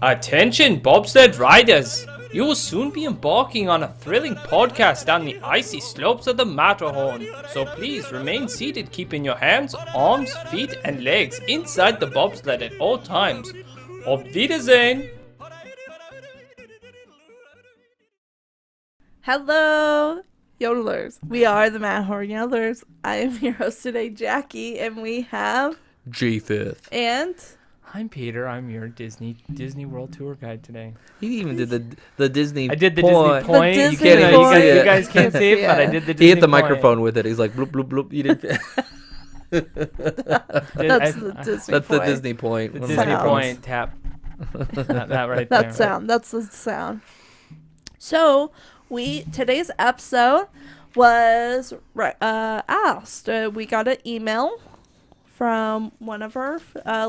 Attention, bobsled riders! You will soon be embarking on a thrilling podcast down the icy slopes of the Matterhorn. So please remain seated, keeping your hands, arms, feet, and legs inside the bobsled at all times. Auf Wiedersehen! Hello, yodelers. We are the Matterhorn Yodelers. I am your host today, Jackie, and we have G5th. and I'm Peter. I'm your Disney World tour guide today. He even did the Disney. I did the point. Disney point. The You Disney can't- point. You guys can't see it, but I did the Disney He hit the point. microphone with it. He's like bloop bloop bloop. You did. that's the Disney That's the point. Disney point. The One of Disney those. point tap. that right That there. sound. That's the sound. So today's episode was asked. We got an email from one of our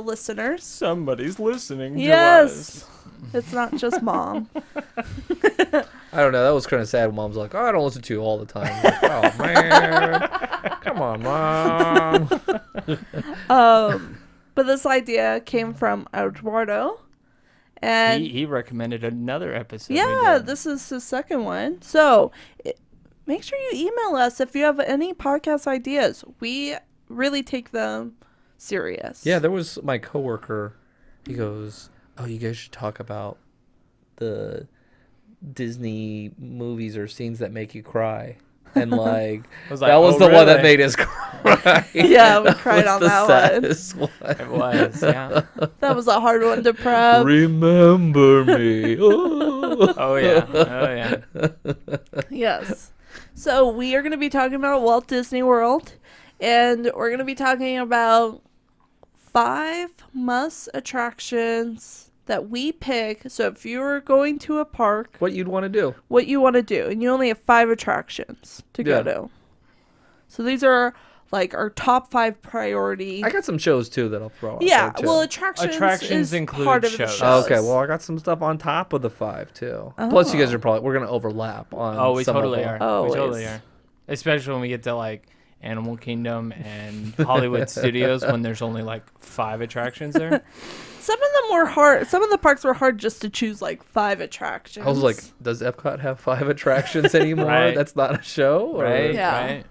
listeners. Somebody's listening Yes, it's not just mom. I don't know. That was kind of sad. Mom's like, oh, I don't listen to you all the time. Like, oh man, come on, mom. But this idea came from Eduardo, and He recommended another episode. we yeah, did. this is the second one. So make sure you email us if you have any podcast ideas. We really take them serious. Yeah, there was my coworker. He goes, "Oh, you guys should talk about the Disney movies or scenes that make you cry." And like, I was that like, was oh, the one that really? made us cry. Yeah, we cried on the that one. saddest one. It was, yeah. That was a hard one to prep. Remember me. Oh. Oh yeah. Yes. So we are going to be talking about Walt Disney World, and we're going to be talking about 5 must attractions that we pick. So if you're going to a park, What you'd want to do? what you want to do, and you only have 5 attractions to go Yeah. to. So these are like our top 5 priority. I got some shows too that I'll throw out. Yeah, there, too. well, attractions is include part of the shows. shows. Okay, well, I got some stuff on top of the 5 too. Plus, you guys are probably we're gonna overlap on. Oh, we some of totally them. are. We Always. totally are. Especially when we get to like Animal Kingdom and Hollywood Studios when there's only like 5 attractions there. Some of them were hard. Some of the parks were hard just to choose like 5 attractions. I was like, does Epcot have 5 attractions anymore? Right. That's not a show, or? Right? Yeah.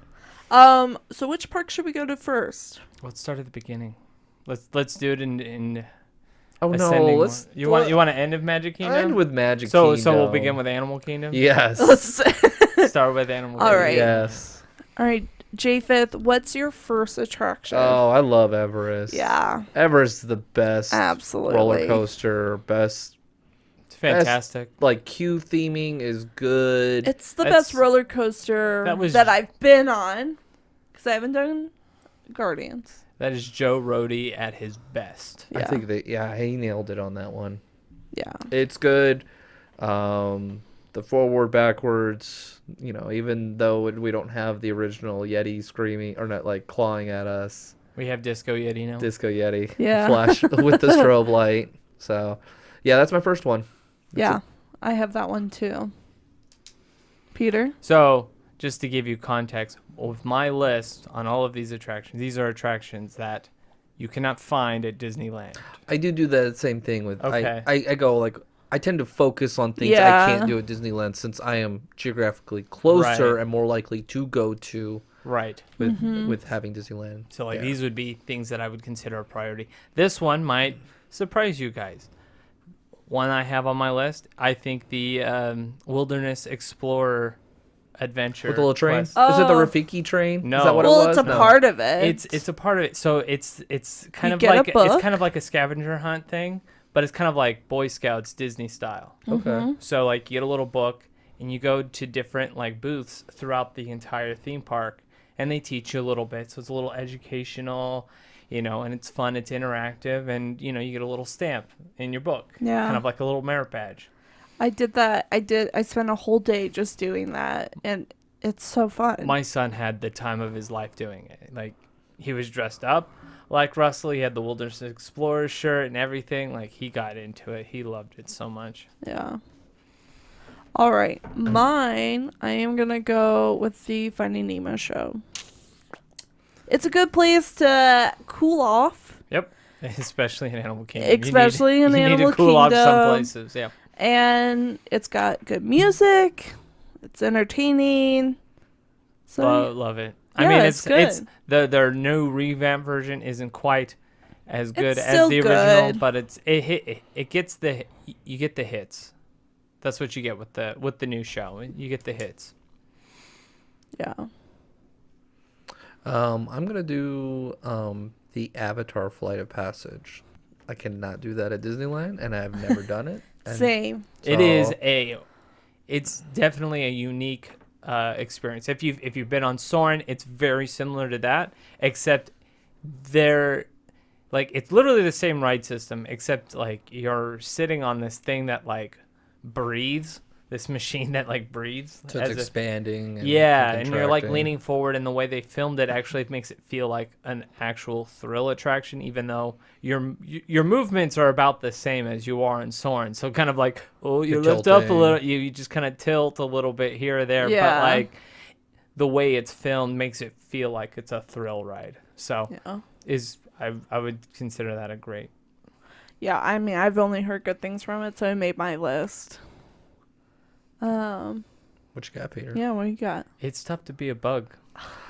Right. So which park should we go to first? Let's start at the beginning. Let's do it in Oh no, ascending let's. order. You want to end of Magic Kingdom? end with Magic so Kingdom. So we'll begin with Animal Kingdom. Yes. Let's Start with Animal All Kingdom. right. Yes. All right, J5th, what's your first attraction? Oh, I love Everest. Yeah, Everest is the best absolutely. roller coaster. Best, It's fantastic. like queue theming is good. It's the That's- best roller coaster that was- that I've been on, because I haven't done Guardians. That is Joe Rohde at his best. Yeah. I think that he nailed it on that one. Yeah. It's good. The forward, backwards, even though we don't have the original Yeti screaming or not like clawing at us, We have Disco Yeti now. Disco Yeti, Yeah. flash with the strobe light. So, yeah, that's my first one. Yeah, I have that one too. Peter? So, just to give you context, with my list on all of these attractions, these are attractions that you cannot find at Disneyland. I do that same thing with. Okay. I go like I tend to focus on things Yeah. I can't do at Disneyland since I am geographically closer Right. and more likely to go to Right. with Mm-hmm. with having Disneyland. So, like, there. these would be things that I would consider a priority. This one might surprise you guys. One I have on my list, I think the Wilderness Explorer Adventure. with the little train. Quest. Is it the Oh. Rafiki train? No. Is that what Well, it was? it's a No. part of it. It's a part of it. So it's kind You of get a like book. it's kind of like a scavenger hunt thing, but it's kind of like Boy Scouts Disney style. Okay. So like you get a little book and you go to different like booths throughout the entire theme park and they teach you a little bit. So it's a little educational, and it's fun, it's interactive, and you get a little stamp in your book. Yeah. Kind of like a little merit badge. I did that. I spent a whole day just doing that, and it's so fun. My son had the time of his life doing it. Like he was dressed up like Russell. He had the Wilderness Explorer shirt and everything. Like he got into it. He loved it so much. Yeah. All right. Mine, I am going to go with the Finding Nemo show. It's a good place to cool off. Yep. Especially in Animal Kingdom. Especially in you Animal need to cool off some Kingdom. places. Yeah. And it's got good music. It's entertaining. So Love it. Yeah, I mean, it's it's good. their new revamp version isn't quite as good It's as still the original, good. but it gets you get the hits. That's what you get with the new show. You get the hits. yeah. I'm gonna do the Avatar Flight of Passage. I cannot do that at Disneyland, and I've never done it. And Same. It's definitely a unique experience. If you've been on Soarin', it's very similar to that, except they're like it's literally the same ride system, except like you're sitting on this thing that like breathes. This machine that like breathes. So it's expanding. And and you're like contracting. leaning forward, and the way they filmed it actually makes it feel like an actual thrill attraction, even though your movements are about the same as you are in Soarin'. So kind of like, you You're lift up a tilting. little, you just kind of tilt a little bit here or there, Yeah. but like the way it's filmed makes it feel like it's a thrill ride. So Yeah. I would consider that a great. Yeah, I mean, I've only heard good things from it, so it made my list. What you got, Peter? Yeah, what you got? It's tough to be a bug.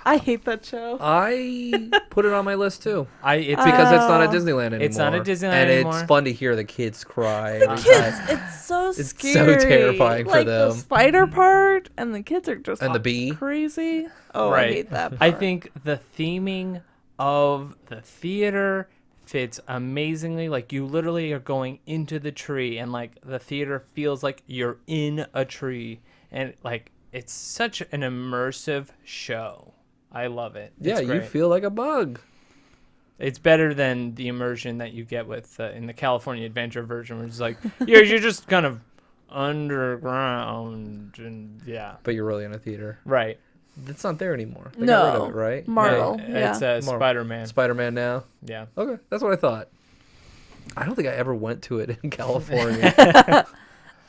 I hate that show. I put it on my list too. It's Because it's not at Oh. Disneyland anymore. It's not at Disneyland and anymore. it's fun to hear the kids cry. The every kids, time. it's so It's so scary. terrifying for like them. the spider part, and the kids are just And the bee. crazy. Oh, Right. I hate that part. I think the theming of the theater fits amazingly. Like you literally are going into the tree, and like the theater feels like you're in a tree, and like it's such an immersive show. I love it. Yeah, It's you great. feel like a bug. It's better than the immersion that you get with in the California Adventure version, which is like you're just kind of underground, and yeah, But you're really in a theater. right. It's not there anymore. They got rid of it, right? Marvel. Right. Yeah. It's Marvel. Spider-Man. Spider-Man now. Yeah. Okay, that's what I thought. I don't think I ever went to it in California.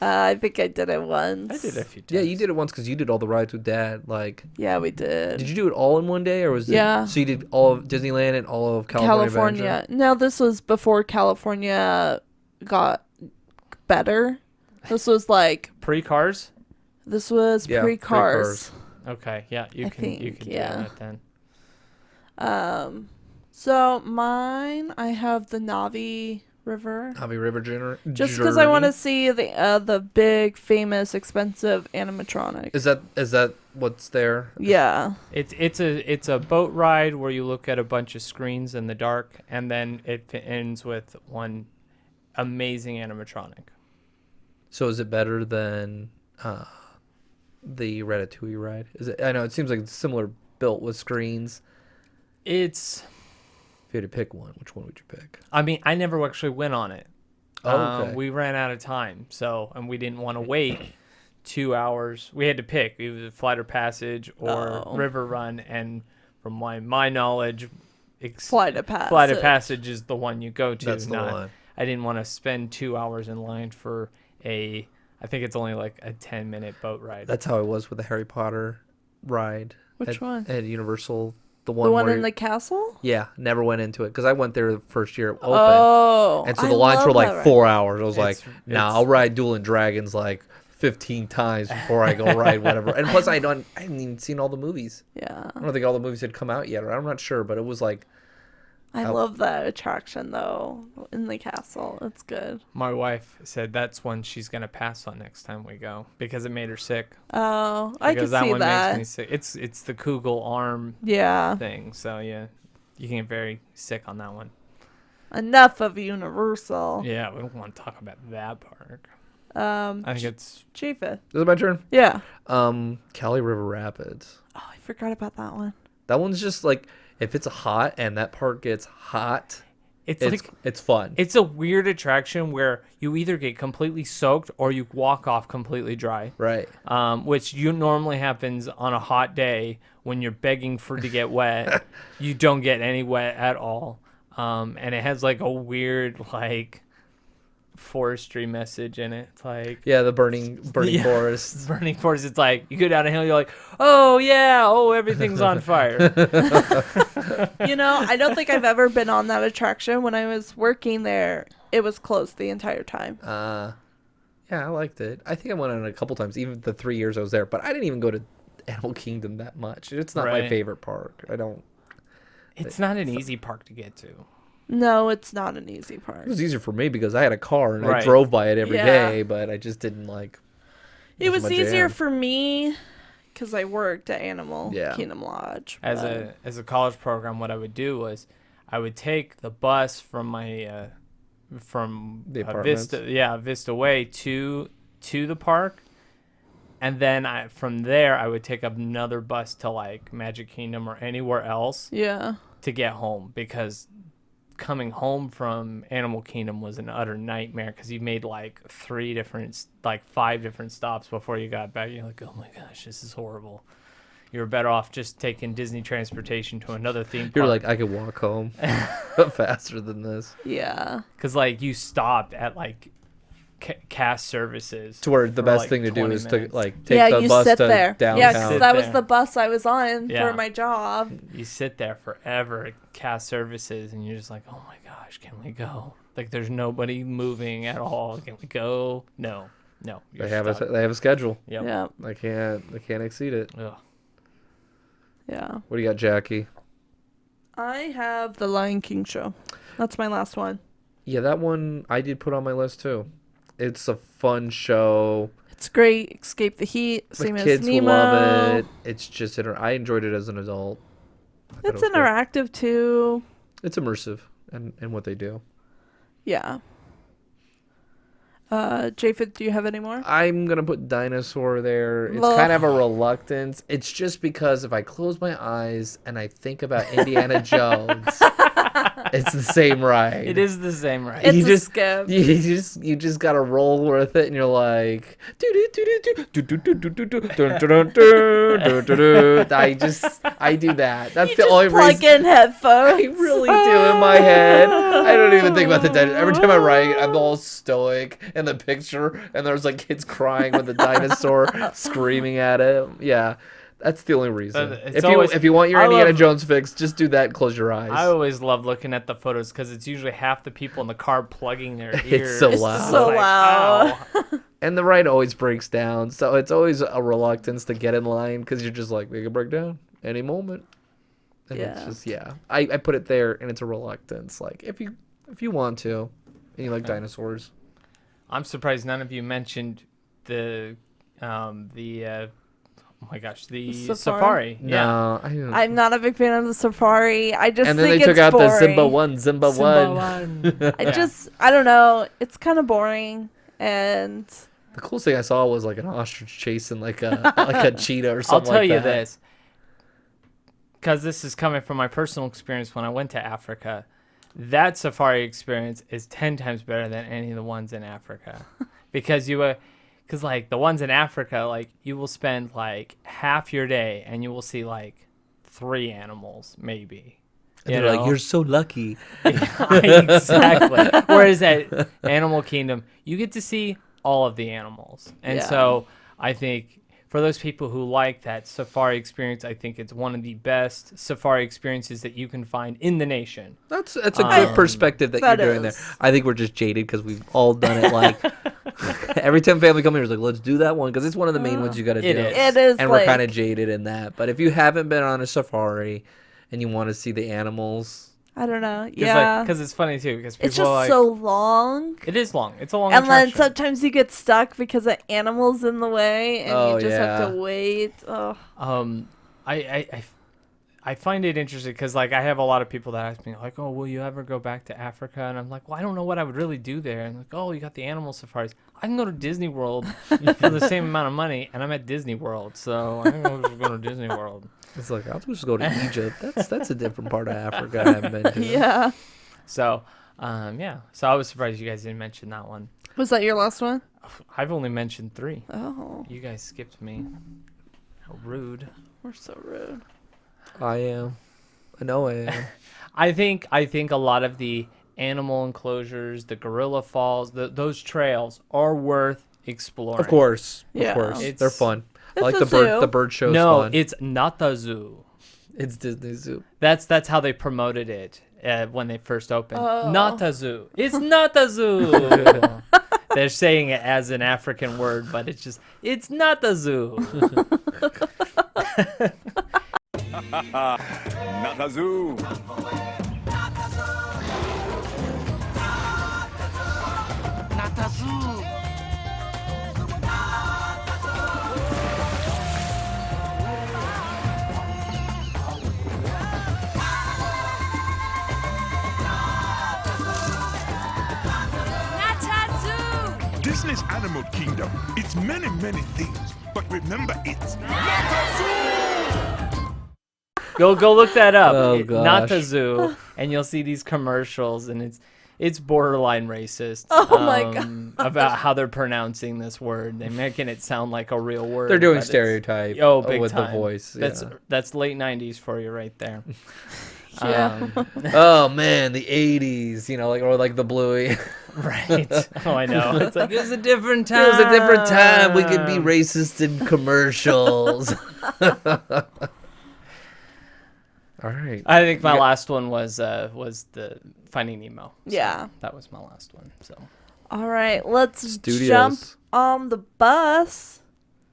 I think I did it once. I did it a few times. Yeah, you did it once because you did all the rides with Dad. Like, Yeah, we did. did you do it all in one day, or was it? Yeah. So you did all of Disneyland and all of California. Adventure? No, this was before California got better. This was like Pre-cars? this was Yeah, pre-cars. Okay, yeah, you I can think, do yeah. that then. So mine, I have the Navi River. Navi River Just because I want to Journey. see the big, famous, expensive animatronic. Is that what's there? Yeah. It's a boat ride where you look at a bunch of screens in the dark, and then it ends with one amazing animatronic. So is it better than the Ratatouille ride? Is it? I know it seems like it's similar built with screens. It's. If you had to pick one, which one would you pick? I mean, I never actually went on it. Oh, okay. We ran out of time, and we didn't want to wait 2 hours. We had to pick either Flight of Passage or Oh. River Run, and from my knowledge, Flight of Passage. Flight of Passage is the one you go to. That's the one. I didn't want to spend 2 hours in line for I think it's only like a 10-minute boat ride. That's how it was with the Harry Potter ride. Which one? At Universal. The The one where in the castle? Yeah, never went into it because I went there the first year it opened. Oh. And so I the lines love were like that ride. 4 hours. I was like, It's- nah, it's- I'll ride Dueling Dragons like 15 times before I go ride whatever. And plus, I hadn't even seen all the movies. Yeah. I don't think all the movies had come out yet, or I'm not sure, but it was like, I love that attraction, though, in the castle. It's good. My wife said that's one she's gonna pass on next time we go because it made her sick. Oh, I can Because that see one that. makes me sick. It's the Kugel arm Yeah. thing, so yeah, you can get very sick on that one. Enough of Universal. Yeah, we don't want to talk about that park. Um, I think it's Chifa. is it my turn? Yeah. Cali River Rapids. Oh, I forgot about that one. That one's just like, if it's hot and that part gets hot, it's it's fun. it's a weird attraction where you either get completely soaked or you walk off completely dry. Right. Which normally happens on a hot day when you're begging for to get wet. You don't get any wet at all. And it has like a weird forestry message in it. It's like Yeah, the burning Yeah. forest. burning forest. It's like you go down a hill, you're like, oh yeah, oh everything's on fire. I don't think I've ever been on that attraction. When I was working there, it was closed the entire time. Yeah, I liked it. I think I went on it a couple times, even the 3 years I was there. But I didn't even go to Animal Kingdom that much. It's not my Right. favorite park. I don't. It's not an easy park to get to. No, it's not an easy part. It was easier for me because I had a car and I Right. drove by it every Yeah. day. But I just didn't like. It was wasn't my easier jam. for me because I worked at Animal Yeah. Kingdom Lodge. As but- a college program, what I would do was I would take the bus from my from The apartments? Vista Way to the park, and then from there I would take another bus to like Magic Kingdom or anywhere else Yeah. to get home, because coming home from Animal Kingdom was an utter nightmare because you made like 5 different stops before you got back. You're like, oh my gosh, this is horrible. You were better off just taking Disney transportation to another theme park. You're like, I could walk home faster than this. Yeah. Because like you stopped at like cast services. To where the for, best like, thing to do 20 is minutes. to like take Yeah, the you bus sit to there. downtown. Yeah, because Sit that was there. the bus I was on Yeah. for my job. You sit there forever at cast services, and you're just like, oh my gosh, can we go? Like there's nobody moving at all. Can we go? No. They have a schedule. Yep. Yeah. They can't exceed it. Ugh. Yeah. What do you got, Jackie? I have the Lion King show. That's my last one. Yeah, that one I did put on my list too. It's a fun show. It's great. Escape the heat. The Same as kids Nemo. will love it. It's just I enjoyed it as an adult. I thought It's it was good. interactive too. It's immersive in what they do. Yeah. Japheth, do you have any more? I'm gonna put dinosaur there. It's Ugh. kind of a reluctance. It's just because if I close my eyes and I think about Indiana Jones, it's the same ride. It is the same, right? It's You a just- skip. You just gotta roll with it, and you're like, I do that. That's You the just only plug reason. in headphones. I really do in my head. I don't even think about the dinosaur. Every time I write, I'm all stoic in the picture, and there's like kids crying with the dinosaur screaming at it. Yeah, that's the only reason. It's always- If you want your I Indiana love- Jones fix, just do that and close your eyes. I always love looking at the photos because it's usually half the people in the car plugging their ears. so It's loud. so like, loud. ow. And the ride always breaks down, so it's always a reluctance to get in line because you're just like, they could break down any moment. And it's Yeah. just I put it there, and it's a reluctance. Like if you want to, and you like dinosaurs. I'm surprised none of you mentioned the oh my gosh, the Safari? safari. Yeah. No, I didn't. I'm not a big fan of the safari. I just And then think they took it's out boring. the Simba 1, Simba 1. one. I don't know. It's kind of boring. And The coolest thing I saw was like an ostrich chasing like a cheetah or I'll something tell like you that. this, because this is coming from my personal experience when I went to Africa. That safari experience is 10 times better than any of the ones in Africa, because like the ones in Africa, like you will spend like half your day and you will see like 3 animals maybe. And they're like, you're so lucky. Exactly. Whereas at Animal Kingdom, you get to see all of the animals. And Yeah. so I think for those people who like that safari experience, I think it's one of the best safari experiences that you can find in the nation. That's a good perspective that that you're doing is. there. I think we're just jaded because we've all done it. Like every time family come here, is like, let's do that one because it's one of the main ones you got to do. It is. it is And like, we're kind of jaded in that. But if you haven't been on a safari and you want to see the animals, I don't know. Cause Yeah. Because it's funny too. Because people It's just are like, so long. it is long. It's a long And then attraction. sometimes you get stuck because the animal's in the way and Oh, you just have yeah. to wait. Oh. I find it interesting because like I have a lot of people that ask me like, oh, will you ever go back to Africa? And I'm like, well, I don't know what I would really do there. And like, oh, you got the animal safaris. I can go to Disney World for the same amount of money, and I'm at Disney World, so I can just go to Disney World. it's like, I'll just go to Egypt. That's a different part of Africa I haven't been to. Yeah. So, yeah. So I was surprised you guys didn't mention that one. Was that your last one? I've only mentioned 3. Oh, You guys skipped me. How rude. we're so rude. I am. I know I am. I think a lot of the animal enclosures, the gorilla falls, those trails are worth exploring. Of course. Yeah. Of course. It's- They're fun. I It's like a the bird. zoo. The bird show's No, fun. it's not the zoo. It's Disney Zoo. That's how they promoted it when they first opened. Oh. Not a zoo. It's not a zoo. They're saying it as an African word, but it's not a zoo. Not a zoo. Disney's Animal Kingdom. It's many, many things. But remember, it's not a zoo! Go look that up. Oh, Not a gosh. zoo, and you'll see these commercials, and it's borderline racist. Oh my God. About how they're pronouncing this word. They're making it sound like a real word. They're doing but it's- stereotype big with time. the voice. That's late '90s for you right there. Yeah. Oh man, the '80s. Or like the Bluey. Right. Oh, I know. It's like it was a different It time. was a different time. We could be racist in commercials. All right. I think my last one was the Finding Nemo. So Yeah. that was my last one. So All right, let's Studios. jump on the bus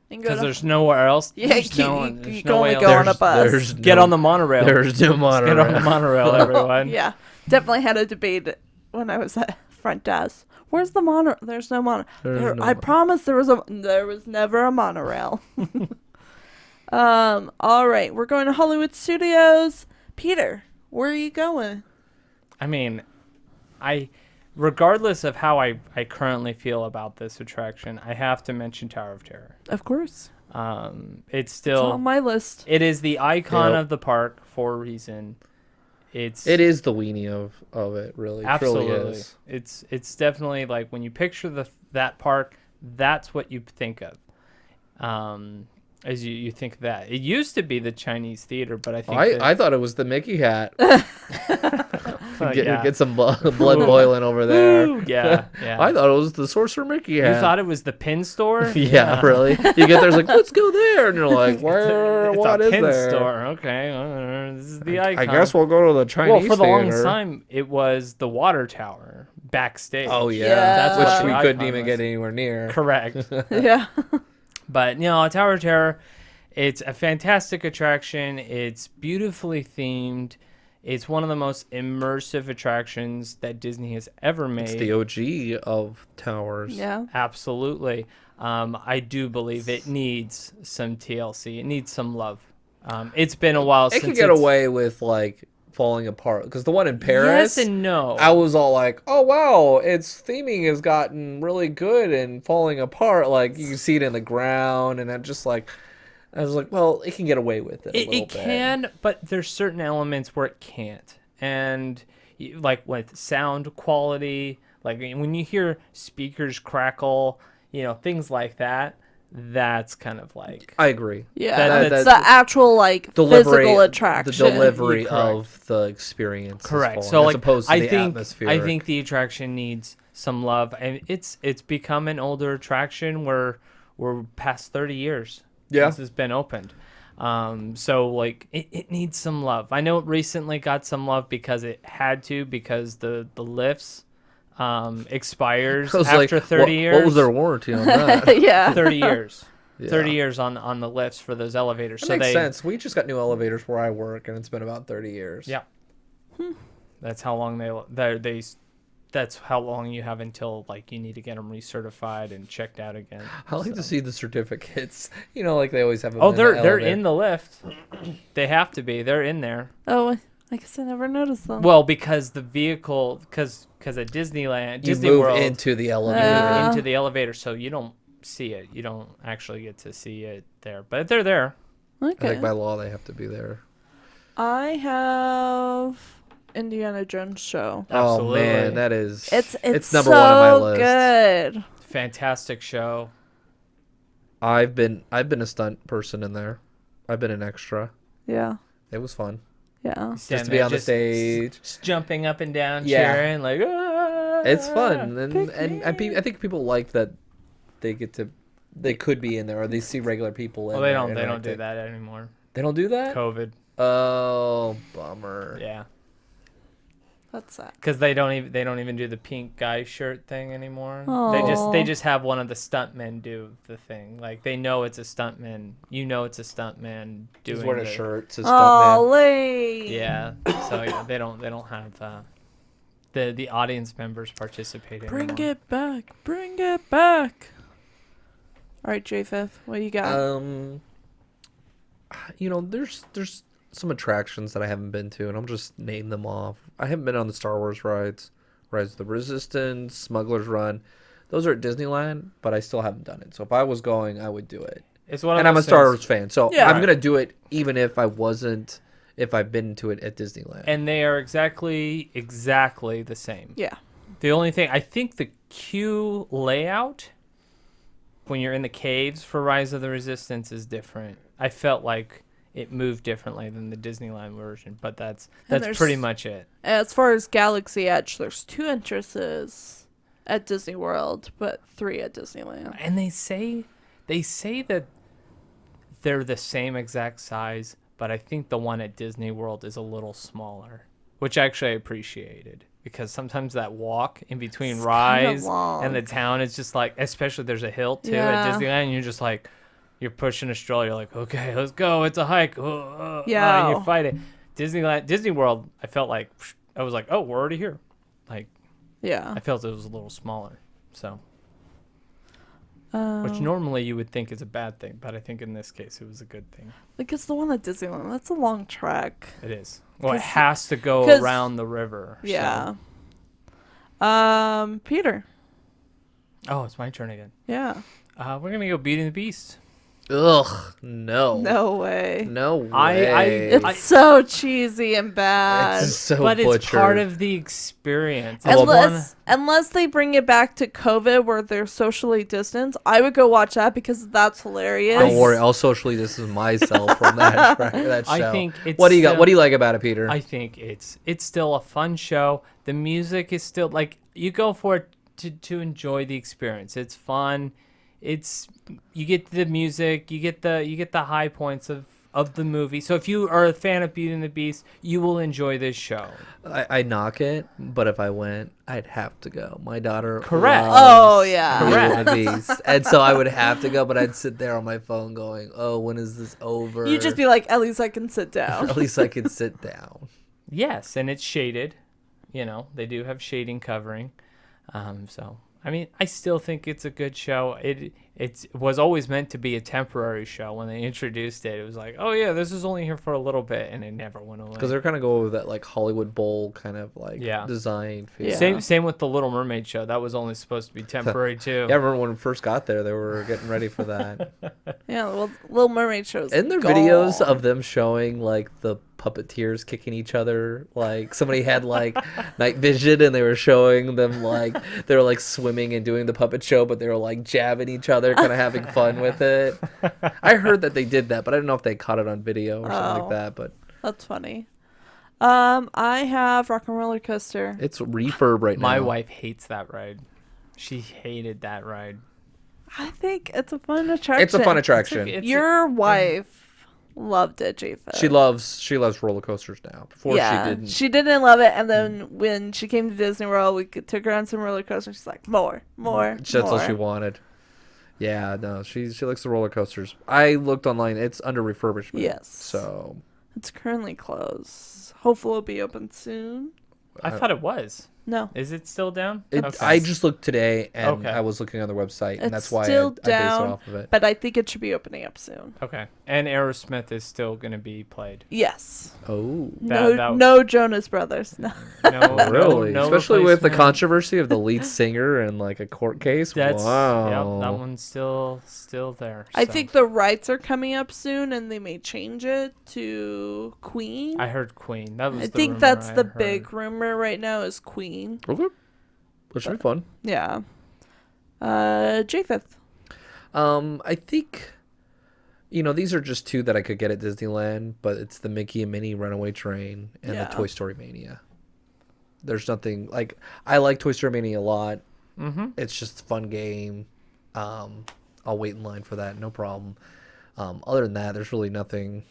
and go because to... there's nowhere else. Yeah, There's you, no you, one- you there's can no only way go else. on a bus. There's Get no- on the monorail. There's no monorail. Get on the monorail, everyone. Yeah, definitely had a debate when I was at front desk. Where's the monorail? There's no monorail. There's no I promise there was never a monorail. All right, we're going to Hollywood Studios. Peter, where are you going? I mean, regardless of how I currently feel about this attraction, I have to mention Tower of Terror. Of course, It's it's still on my list. it is the icon Yep. of the park for a reason. It is the weenie of it, really. Absolutely. Truly is. It's definitely like when you picture that park, that's what you think of. As you think of that. It used to be the Chinese theater, but I think I thought it was the Mickey hat. yeah. Get some blood boiling over there. Woo, yeah. I thought it was the Sorcerer Mickey hat. You thought it was the pin store? Yeah, really. You get there's like, let's go there, and you're like, where? It's What a is pin there? store. Okay, this is the icon. I guess we'll go to the Chinese Well, for the theater. longest time, it was the water tower backstage. Oh yeah, Yeah. That's what which the we icon couldn't even was. get anywhere near. Correct. Yeah. But Tower of Terror, it's a fantastic attraction. It's beautifully themed. It's one of the most immersive attractions that Disney has ever made. It's the OG of towers. Yeah. Absolutely. I do believe it needs some TLC. It needs some love. It's been a while It since could get away with like falling apart because the one in Paris. Yes and no. I was all like, oh wow, its theming has gotten really good and falling apart. Like you can see it in the ground, and I was like, well, it can get away with it. It can, but there's certain elements where it can't. And like with sound quality, like when you hear speakers crackle, things like that, that's kind of like I agree. Yeah. That's the actual physical attraction. The delivery Correct. of the experience. is correct. falling, So as like opposed to I the think atmosphere. I think the attraction needs some love, and it's become an older attraction where we're past 30 years Yeah. since it's been opened. So like it needs some love. I know it recently got some love because it had to, because the lifts expires I was after like, 30 years. What was their warranty on that? Yeah. 30 years. Yeah. 30 years on the lifts for those elevators. That so makes they sense. We just got new elevators where I work, and it's been about 30 years. Yeah. That's how long they that's how long you have until you need to get them recertified and checked out again. I like to see the certificates. Like they always have them Oh, in the they're elevator. in the lift. They have to be. They're in there. Oh, I guess I never noticed them. Well, because the vehicle, because at Disneyland, You Disney move World, into the you elevator. move into the elevator, so you don't see it. You don't actually get to see it there, but they're there. I Okay. think by law they have to be there. I have Indiana Jones show. Absolutely. Oh man, that is It's number so one on my list. good. Fantastic show. I've been a stunt person in there. I've been an extra. Yeah. It was fun. Yeah. Just to be on the stage. just jumping up and down, Yeah. cheering, like, "Ah, It's fun, pick and me." I think people like that they could be in there, or they see regular people in Well, there. they don't do interacting. that anymore. They don't do that. COVID. Oh, bummer. Yeah. That's sad. Because they don't even do the pink guy shirt thing anymore. Aw. They just have one of the stuntmen do the thing. Like they know it's a stuntman. You know it's a stuntman doing. He's wearing a the- shirt. Says Oh, stuntman. late. Yeah. So yeah, they don't have the audience members participating. Bring anymore. it back. Bring it back. All right, J5, what do you got? There's some attractions that I haven't been to, and I'll just name them off. I haven't been on the Star Wars rides, Rise of the Resistance, Smuggler's Run. Those are at Disneyland, but I still haven't done it. So if I was going, I would do it. It's one of And I'm a those Star things- Wars fan, so Yeah. I'm gonna do it even if I've been to it at Disneyland. And they are exactly the same. Yeah. The only thing I think the queue layout when you're in the caves for Rise of the Resistance is different. I felt like it moved differently than the Disneyland version, but that's there's- pretty much it. As far as Galaxy Edge, there's 2 entrances at Disney World, but 3 at Disneyland. And they say that they're the same exact size, but I think the one at Disney World is a little smaller, which actually I appreciated because sometimes that walk in between It's kinda Rise long. and the town is just like, especially there's a hill too Yeah. at Disneyland, and you're just like, you're pushing a stroller, you're like, okay, let's go, it's a hike. Yeah. And you fight it. Disney World, I felt like, I was like, oh, we're already here. Like, Yeah. I felt it was a little smaller, so. Which Um, normally you would think is a bad thing, but I think in this case it was a good thing. because the one at Disneyland, that's a long trek. It is. Well, it 'Cause- has to go 'cause- around the river. so- Yeah. Peter. Oh, it's my turn again. Yeah. We're gonna go Beauty and the Beast. Ugh, no. No way. No way. It's so cheesy and bad. It's so But butchered. it's part of the experience. It's Unless they bring it back to COVID where they're socially distanced, I would go watch that because that's hilarious. Don't worry, I'll socially distance myself from that that show. I think it's What do you got? still- What do you like about it, Peter? I think it's still a fun show. The music is still like you go for it to enjoy the experience. It's fun. You get the music, you get the high points of the movie. So if you are a fan of Beauty and the Beast, you will enjoy this show. I knock it, but if I went, I'd have to go. My daughter Correct. loves Oh, yeah. Beauty and Correct. the Beast, and so I would have to go. But I'd sit there on my phone going, "Oh, when is this over?" You just be like, at least I can sit down. At least I can sit down. Yes, and it's shaded. You know, they do have shading covering. So I mean, I still think it's a good show. It was always meant to be a temporary show. When they introduced it, it was like, oh yeah, this is only here for a little bit, and it never went away. Because they're kind of going with that like Hollywood Bowl kind of like Yeah. design feel. Yeah. Same with the Little Mermaid show. That was only supposed to be temporary too. Yeah, I remember when we first got there, they were getting ready for that. Yeah, well, Little Mermaid shows. Isn't there videos of them showing like the puppeteers kicking each other? Like somebody had like night vision and they were showing them like they were like swimming and doing the puppet show, but they were like jabbing each other, kind of having fun with it. I heard that they did that, but I don't know if they caught it on video or something Oh. like that. But That's funny. I have Rock and Roller Coaster. it's refurb right now. My wife hates that ride. She hated that ride. I think it's a fun attraction. It's a fun attraction. Your wife loved it, J-Fo. She loves roller coasters now. Before yeah, she didn't. she didn't love it, and then when she came to Disney World, we took her on some roller coasters. She's like, more. That's all she wanted. Yeah, no, she likes the roller coasters. I looked online; it's under refurbishment. Yes. So It's currently closed. Hopefully, it'll be open soon. I thought it was. No, Is it still down? I just looked today, and Okay. I was looking on the website, and it's that's why still I based down, it off of it. but I think it should be opening up soon. Okay. And Aerosmith is still going to be played. Yes. Oh, No Jonas Brothers. No. No, really? no Especially with the replacement. controversy of the lead singer and like a court case. That's Wow. Yep, that one's still there. I so. think the rights are coming up soon, and they may change it to Queen. I heard Queen. That was I the think rumor that's I the heard. big rumor right now is Queen. Okay. That should be fun. Yeah. J5th. I think, These are just two that I could get at Disneyland, but it's the Mickey and Minnie Runaway Train and Yeah. the Toy Story Mania. There's nothing like I like Toy Story Mania a lot. Mm-hmm. It's just a fun game. I'll wait in line for that, no problem. Other than that, there's really nothing.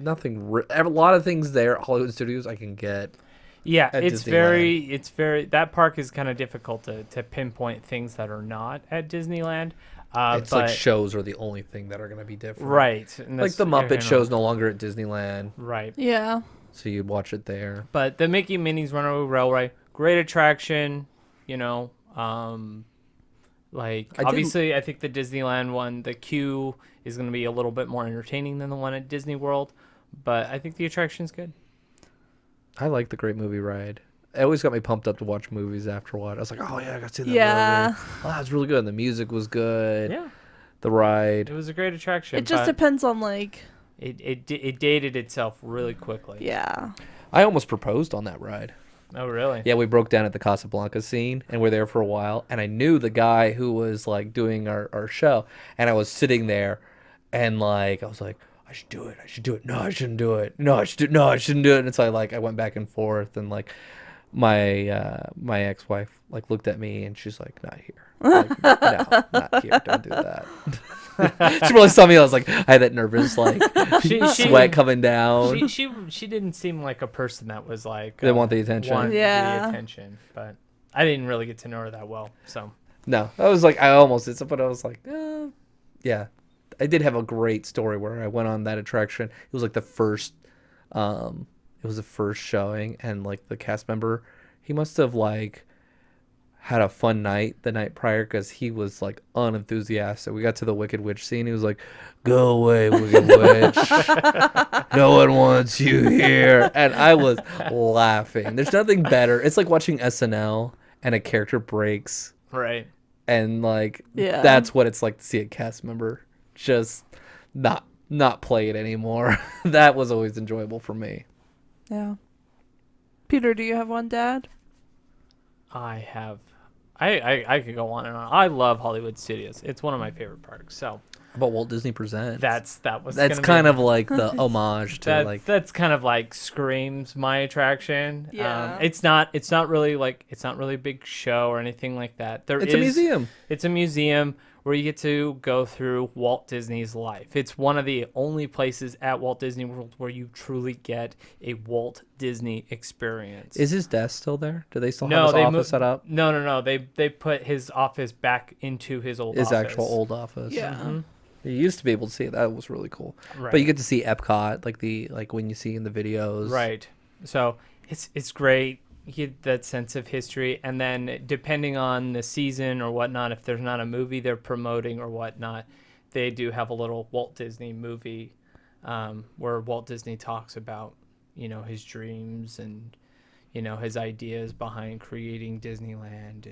A lot of things there at Hollywood Studios I can get. Yeah, At it's Disneyland. that park is kind of difficult to pinpoint things that are not at Disneyland. It's like shows are the only thing that are going to be different. Right. And Like the Muppet show's no longer at Disneyland, Right. Yeah. so you'd watch it there. But the Mickey and Minnie's Runaway Railway, great attraction, obviously I think the Disneyland one, the queue is going to be a little bit more entertaining than the one at Disney World, but I think the attraction's good. I like the Great Movie Ride. It always got me pumped up to watch movies afterward. I was like, oh yeah, I got to see that Yeah. movie. Oh, that was really good. And the music was good. Yeah. The ride. It was a great attraction. It just but depends on like. it dated itself really quickly. Yeah. I almost proposed on that ride. Oh, really? Yeah, we broke down at the Casablanca scene, and we're there for a while. And I knew the guy who was like doing our show, and I was sitting there, and like I was like, I should do it. I should do it. No, I shouldn't do it. No, I should do. No, I shouldn't do it. And so I went back and forth, and like my my ex-wife like looked at me, and she's like, not here. Like, no, not here. Don't do that. She probably saw me. I was like, I had that nervous like sweat coming down. She didn't seem like a person that was like They want the attention. Yeah. the attention, but I didn't really get to know her that well. So No, I was like, I almost did something, but I was like, yeah. I did have a great story where I went on that attraction. It was like the first showing, and like the cast member, he must have like had a fun night the night prior because he was like unenthusiastic. We got to the Wicked Witch scene. He was like, "Go away, Wicked Witch. No one wants you here." And I was laughing. There's nothing better. It's like watching SNL and a character breaks, right. and like Yeah. that's what it's like to see a cast member just not play it anymore. That was always enjoyable for me. Yeah. Peter, do you have one, Dad? I have. I could go on and on. I love Hollywood Studios. It's one of my favorite parks. So How about Walt Disney Presents? that's kind of like the homage to like that's kind of like screams my attraction. Yeah. It's not really a big show or anything like that. it's a museum. It's a museum where you get to go through Walt Disney's life. It's one of the only places at Walt Disney World where you truly get a Walt Disney experience. Is his desk still there? Do they still have his office set up? No. They put his office back into his old office. His actual old office. Yeah. Mhm. You used to be able to see it. That was really cool. Right. But you get to see Epcot, like when you see in the videos. Right. So it's great. You get that sense of history, and then depending on the season or whatnot, if there's not a movie they're promoting or whatnot, they do have a little Walt Disney movie where Walt Disney talks about, his dreams and, his ideas behind creating Disneyland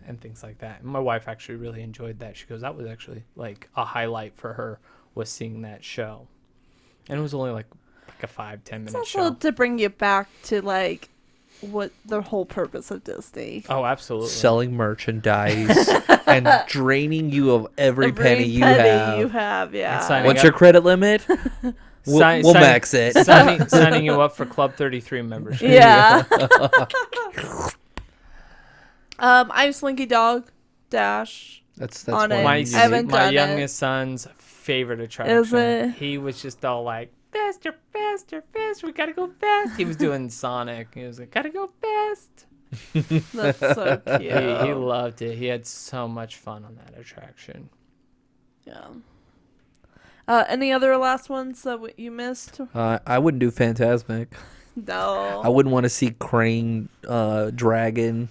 and things like that. And my wife actually really enjoyed that. She goes, that was actually like a highlight for her, was seeing that show. And it was only like a 5-10 minute It's show. also to bring you back to like what the whole purpose of Disney. Oh, absolutely. Selling merchandise and draining you of every penny you have. Yeah. And signing What's up- your credit limit? We'll max it. signing you up for Club 33 membership. Yeah. I'm Slinky Dog Dash. That's On one it. My, you- I haven't my done youngest son's favorite attraction. Is it? He was just all like, faster, faster, faster. We gotta go fast. He was doing Sonic. He was like, gotta go fast. That's so cute. He loved it. He had so much fun on that attraction. Yeah. Any other last ones that you missed? I wouldn't do Fantasmic. No. I wouldn't want to see Crane, Dragon.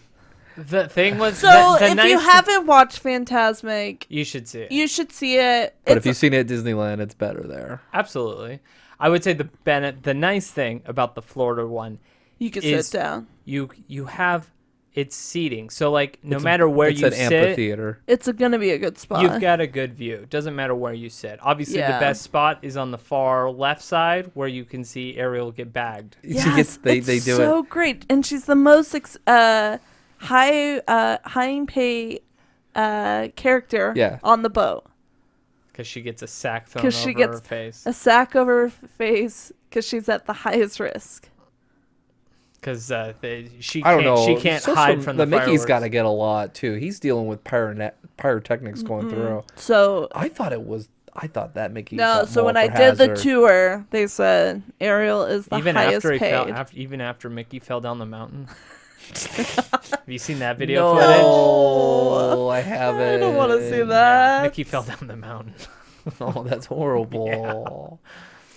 The thing was, So the if nice you haven't watched Fantasmic, you should see it. you should see it. But if you've seen it at Disneyland, it's better there. Absolutely. I would say the nice thing about the Florida one, you can is- sit down. you have its seating. So like no It's matter where it's you an sit, amphitheater. It's gonna be a good spot. you've got a good view. Doesn't matter where you sit. Obviously, Yeah. the best spot is on the far left side where you can see Ariel get bagged. Yes, they it's do so it. great, and she's the most high pay character Yeah. on the boat. Because she gets a sack thrown 'Cause she over gets her face. A sack over her face because she's at the highest risk. Because she I don't know. can't hide from the Mickey's fireworks. got to get a lot too. He's dealing with pyrotechnics going through. So I thought that Mickey. no, got so more when I for did the hazard. tour, they said Ariel is the even highest after paid. even after Mickey fell down the mountain. Have you seen that video No, footage? I haven't. I don't want to see Yeah, that. Mickey fell down the mountain. Oh, that's horrible.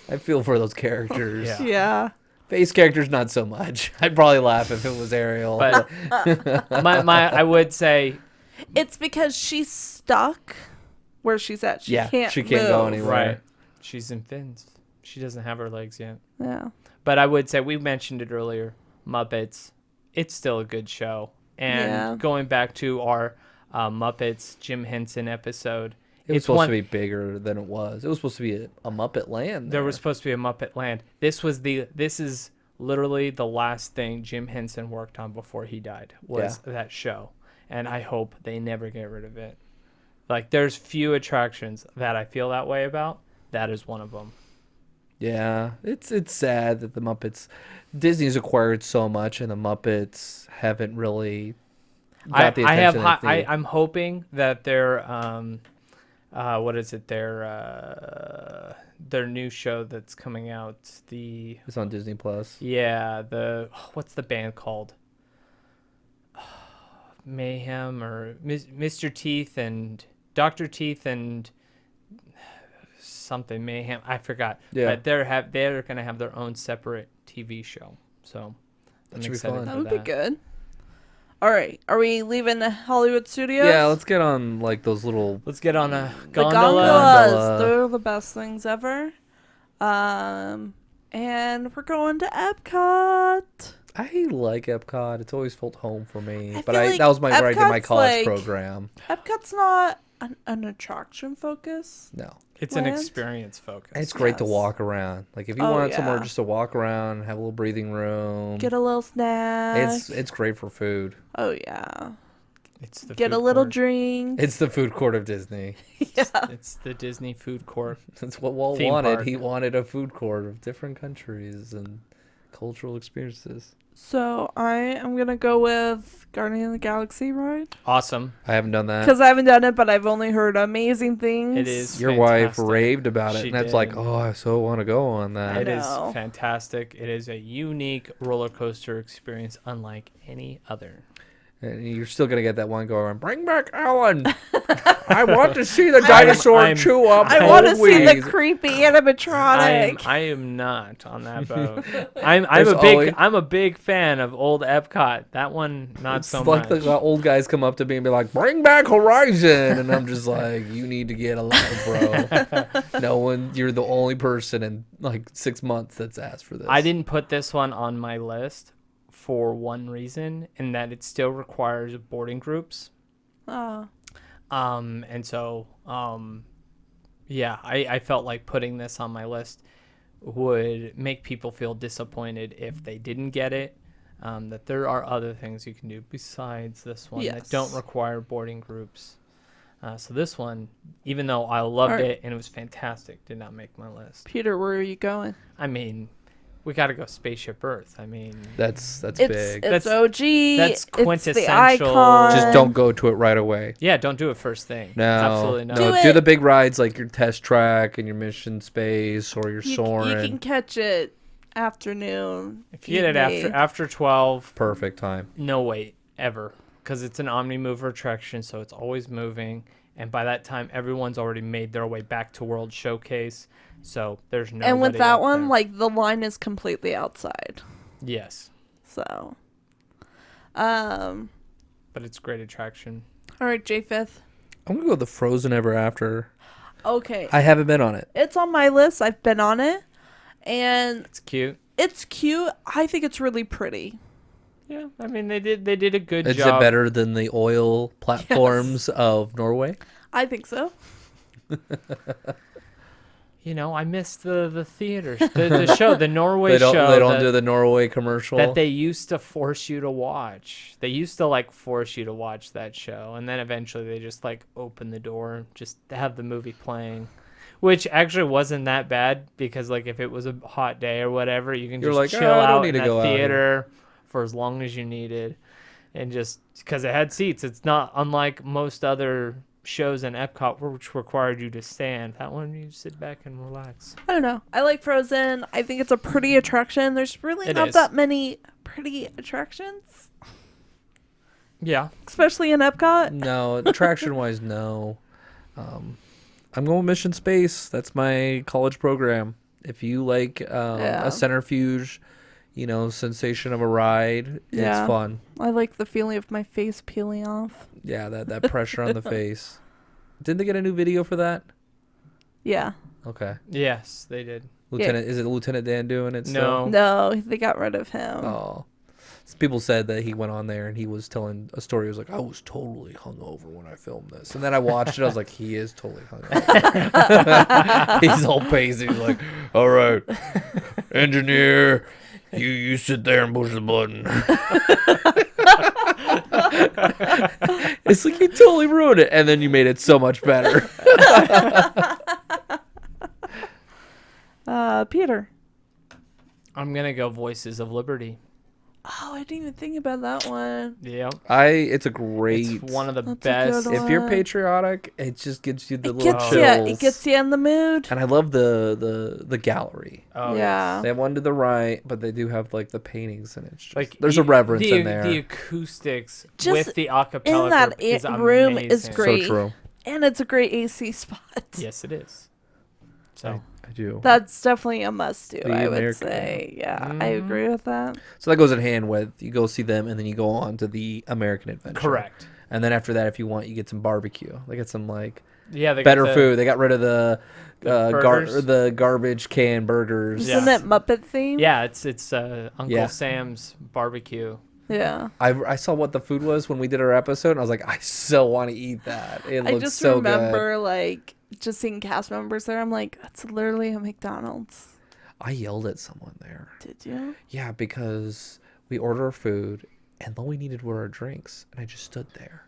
I feel for those characters. Yeah. Yeah. Face characters, not so much. I'd probably laugh if it was Ariel. But I would say It's because she's stuck where she's at. She can't go move. anywhere. right. She's in fins. She doesn't have her legs yet. Yeah. But I would say we mentioned it earlier. Muppets. It's still a good show. And Yeah. going back to our Muppets Jim Henson episode, It was it's supposed one- to be bigger than it was. It was supposed to be a Muppet Land. There was supposed to be a Muppet Land. This is literally the last thing Jim Henson worked on before he died was that show. And I hope they never get rid of it. Like there's few attractions that I feel that way about. That is one of them. Yeah, it's sad that the Muppets, Disney's acquired so much, and the Muppets haven't really got the attention. I'm hoping that their what is it, their new show that's coming out, It's on Disney Plus. what's the band called? Mayhem or Mr. Teeth and Dr. Teeth and something Mayhem. I forgot. Yeah. But they're gonna have their own separate TV show. So I'm should be excited fun. for That would be good. All right. Are we leaving the Hollywood Studios? Yeah, let's get on like those little. Let's get on a The gondola. gondolas. They're the best things ever. And we're going to Epcot. I like Epcot. It's always felt home for me. I But feel like that was where I did my Epcot's college like- program. Epcot's not an attraction focus. No. It's an Land. experience focus. And it's great to Yes. walk around. Like if you Oh, want somewhere yeah. just to walk around, have a little breathing room. Get a little snack. It's great for food. Oh yeah. It's the Get a food little court. drink. It's the food court of Disney. Yeah. It's the Disney food court. That's what Walt Theme wanted. park. He wanted a food court of different countries and cultural experiences. So I am gonna go with Guardian of the Galaxy ride Awesome. I haven't done that. because I haven't done it, but I've only heard amazing things. It is. Your wife fantastic. raved about it, She and that's did. like, oh, I so want to go on that. It is know. fantastic. It is a unique roller coaster experience unlike any other. And you're still gonna get that one going. Bring back Alan. I want to see the dinosaur I'm- chew up. I want to whole see the wheeze." creepy animatronic. I am not on that boat. I'm There's always- a big fan of old Epcot. That one not It's so like much. the old guys come up to me and be like, "Bring back Horizon," and I'm just like, "You need to get alive, bro. No one. You're the only person in like 6 months that's asked for this." I didn't put this one on my list for one reason, and that it still requires boarding groups. Oh. And so, yeah, I felt like putting this on my list would make people feel disappointed if they didn't get it. That there are other things you can do besides this one that don't Yes. require boarding groups. So this one, even though I loved Alright. it and it was fantastic, did not make my list. Peter, where are you going? I mean, we got to go Spaceship Earth. I mean, That's It's big. it's That's- OG. that's It's the quintessential. icon. Just don't go to it right away. yeah, don't do it first thing. No, Absolutely not. no. Do Do it. the big rides like your Test Track and your Mission Space or your You Soarin'. can catch it afternoon. If you get it evening. after 12, Perfect time. no wait ever, because it's an omni-mover attraction, so it's always moving. And by that time, everyone's already made their way back to World Showcase, so there's no. And with that one, like the line is completely outside. yes, So, but it's a great attraction. all right, J5th. I'm gonna go with the Frozen Ever After. Okay, I haven't been on it. it's on my list. I've been on it, and It's cute. it's cute. I think it's really pretty. Yeah, I mean they did a good Is job. it better than the oil platforms of Norway? I think so. You know, I missed the theaters, the show, the Norway They don't. show. They don't that- do the Norway commercial. that they used to force you to watch. They used to like force you to watch that show, and then eventually they just like open the door, just to have the movie playing. Which actually wasn't that bad because, like, if it was a hot day or whatever, you can You're just like, chill "Oh, I don't out need in to that go out here." theater for as long as you needed. And just because it had seats, it's not unlike most other shows in Epcot which required you to stand. That one, you sit back and relax. I don't know. I like Frozen. I think it's a pretty attraction. There's really It not is. that many pretty attractions, Yeah. especially in Epcot. No, attraction wise, no. I'm going Mission Space. That's my college program. If you like Yeah. a centrifuge, sensation of a ride, Yeah. it's fun. I like the feeling of my face peeling off. Yeah, that pressure on the face. Didn't they get a new video for that? Yeah. Okay. Yes, they did. Lieutenant, is it Lieutenant Dan doing it still? No. No, they got rid of him. Oh. Some people said that he went on there and he was telling a story. He was like, I was totally hungover when I filmed this. And then I watched it. I was like, he is totally hungover. He's all pacey. He's like, all right, engineer, you sit there and push the button. It's like you totally ruined it. And then you made it so much better. Peter. I'm going to go Voices of Liberty. Oh, I didn't even think about that one. Yeah. It's a great. It's one of the That's a best. good If you're one. patriotic, it just gives you the It little gets chills. you. It gets you in the mood. And I love the gallery. Oh, Yeah. They have one to the right, but they do have like the paintings, and it's just, Like there's a reverence the, in there. The acoustics Just with the acapella in that group is room is amazing. great. So true. And it's a great AC spot. Yes, it is. So I do. That's definitely a must do, The I would American- say. Yeah, I agree with that. So that goes in hand with you go see them, and then you go on to the American Adventure. correct. And then after that, if you want, you get some barbecue. They get some like Yeah, they better got the, food. They got rid of the burgers. the garbage can burgers. Yeah. Isn't it Muppet theme? Yeah, it's Uncle Yeah. Sam's barbecue. Yeah. I saw what the food was when we did our episode, and I was like, I so want to eat that. It I looks just so remember like just seeing cast members there. I'm like, that's literally a McDonald's. good. I yelled at someone there. Did you? Yeah, because we ordered our food, and all we needed were our drinks, and I just stood there.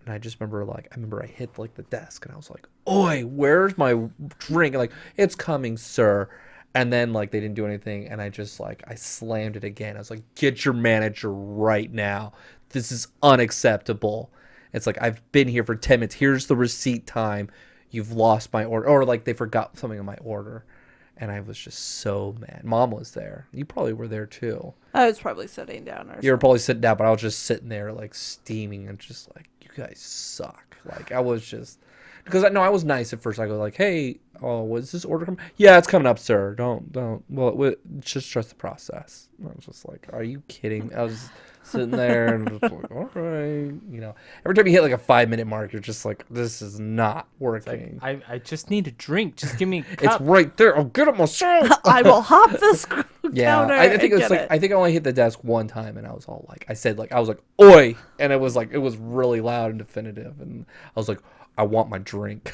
And I just remember, I hit, the desk, and I was like, oi, where's my drink? And, it's coming, sir. And then, they didn't do anything, and I just, I slammed it again. I was like, get your manager right now. This is unacceptable. It's like, I've been here for 10 minutes. Here's the receipt time. You've lost my order. Or, they forgot something on my order. And I was just so mad. Mom was there. You probably were there, too. I was probably sitting down or You were probably sitting down, but I was just sitting there, steaming and just you guys suck. I was just, because I was nice at first. I go hey, was this order coming? Yeah, it's coming up, sir. Don't. Well, just trust the process. And I was just like, are you kidding? I was sitting there and just all right, Every time you hit a 5-minute mark, you're just like, this is not working. I just need a drink. Just give me a It's cup. right there. I'll get it myself. I will hop this Yeah, counter. I think it was and get it. I think I only hit the desk one time, and I was all I said I was like, oi, and it was it was really loud and definitive, and I was like, I want my drink.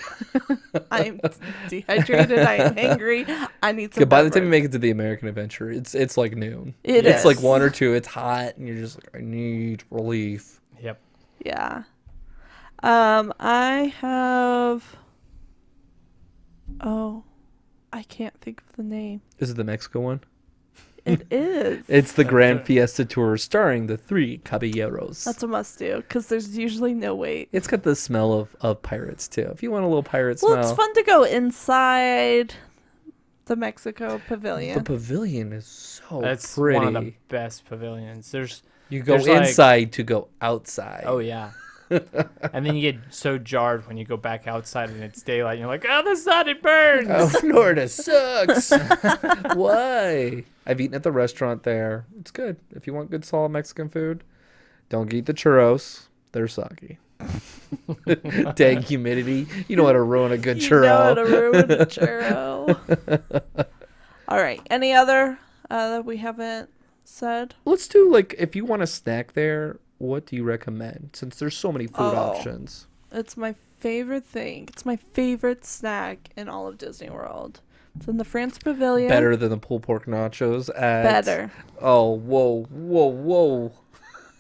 I'm dehydrated. I'm angry. I need some. By the time you beverage. make it to the American Adventure, it's noon. It It's is. 1 or 2. It's hot, and you're just I need relief. Yep. Yeah. I have. Oh, I can't think of the name. Is it the Mexico one? It is. It's the Grand Fiesta Tour starring the 3 Caballeros. That's a must do because there's usually no wait. It's got the smell of pirates too. If you want a little pirate Well, smell. it's fun to go inside the Mexico Pavilion. The pavilion is so That's pretty. one of the best pavilions. You go there's inside to go outside. Oh yeah. And then you get so jarred when you go back outside and it's daylight. And you're like, oh, the sun, it burns. Oh, Florida sucks. Why? I've eaten at the restaurant there. It's good. If you want good solid Mexican food, don't eat the churros. They're soggy. Dang humidity. You know how to ruin a good You know how churro. to ruin a churro. All right. Any other that we haven't said? Let's do if you want a snack there, what do you recommend? Since there's so many food options. It's my favorite thing. It's my favorite snack in all of Disney World. It's in the France Pavilion. Better than the pulled pork nachos at... Better. Oh, whoa.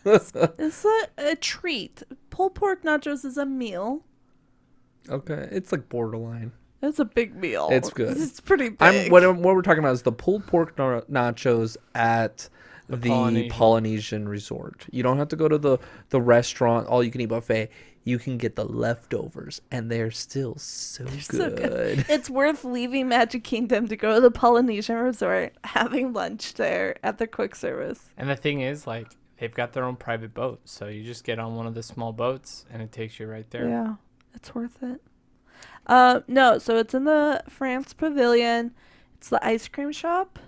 It's a treat. Pulled pork nachos is a meal. Okay, it's borderline. That's a big meal. It's good. It's pretty big. What we're talking about is the pulled pork nachos at the Polynesian resort. You don't have to go to the restaurant, all you can eat buffet. You can get the leftovers, and they're still so good. It's worth leaving Magic Kingdom to go to the Polynesian resort, having lunch there at the quick service. And the thing is, like, they've got their own private boat, so you just get on one of the small boats, and it takes you right there. Yeah, it's worth it. No, so it's in the France Pavilion. It's the ice cream shop,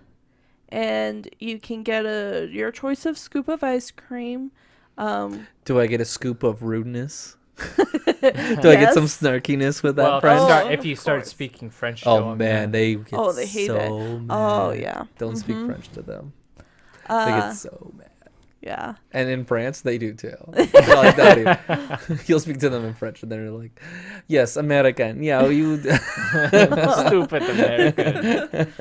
and you can get your choice of scoop of ice cream. Do I get a scoop of rudeness? Do I get some snarkiness with that? Well, French? if you start speaking French to Oh them, man, they get they hate so it. mad. Oh yeah, Don't speak French to them. They get so mad. Yeah. And in France, they do too. They're like that. You'll speak to them in French, and they're like, "Yes, American. Yeah, you." Stupid American.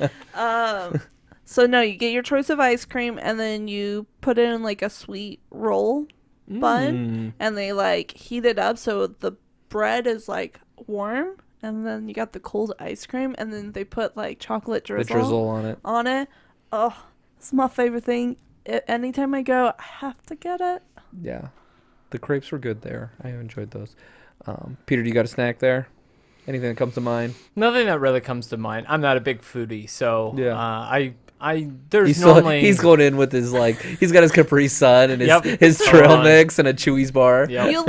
So no, you get your choice of ice cream, and then you put it in like a sweet roll bun, and they like heat it up so the bread is like warm, and then you got the cold ice cream, and then they put like chocolate drizzle on it. Oh, it's my favorite thing. Anytime I go, I have to get it. Yeah, the crepes were good there. I enjoyed those. Peter, do you got a snack there? Anything that comes to mind? Nothing that really comes to mind. I'm not a big foodie, so yeah. He's going in with his he's got his Capri Sun and his Full trail on. mix and a Chewy's bar. Yep. You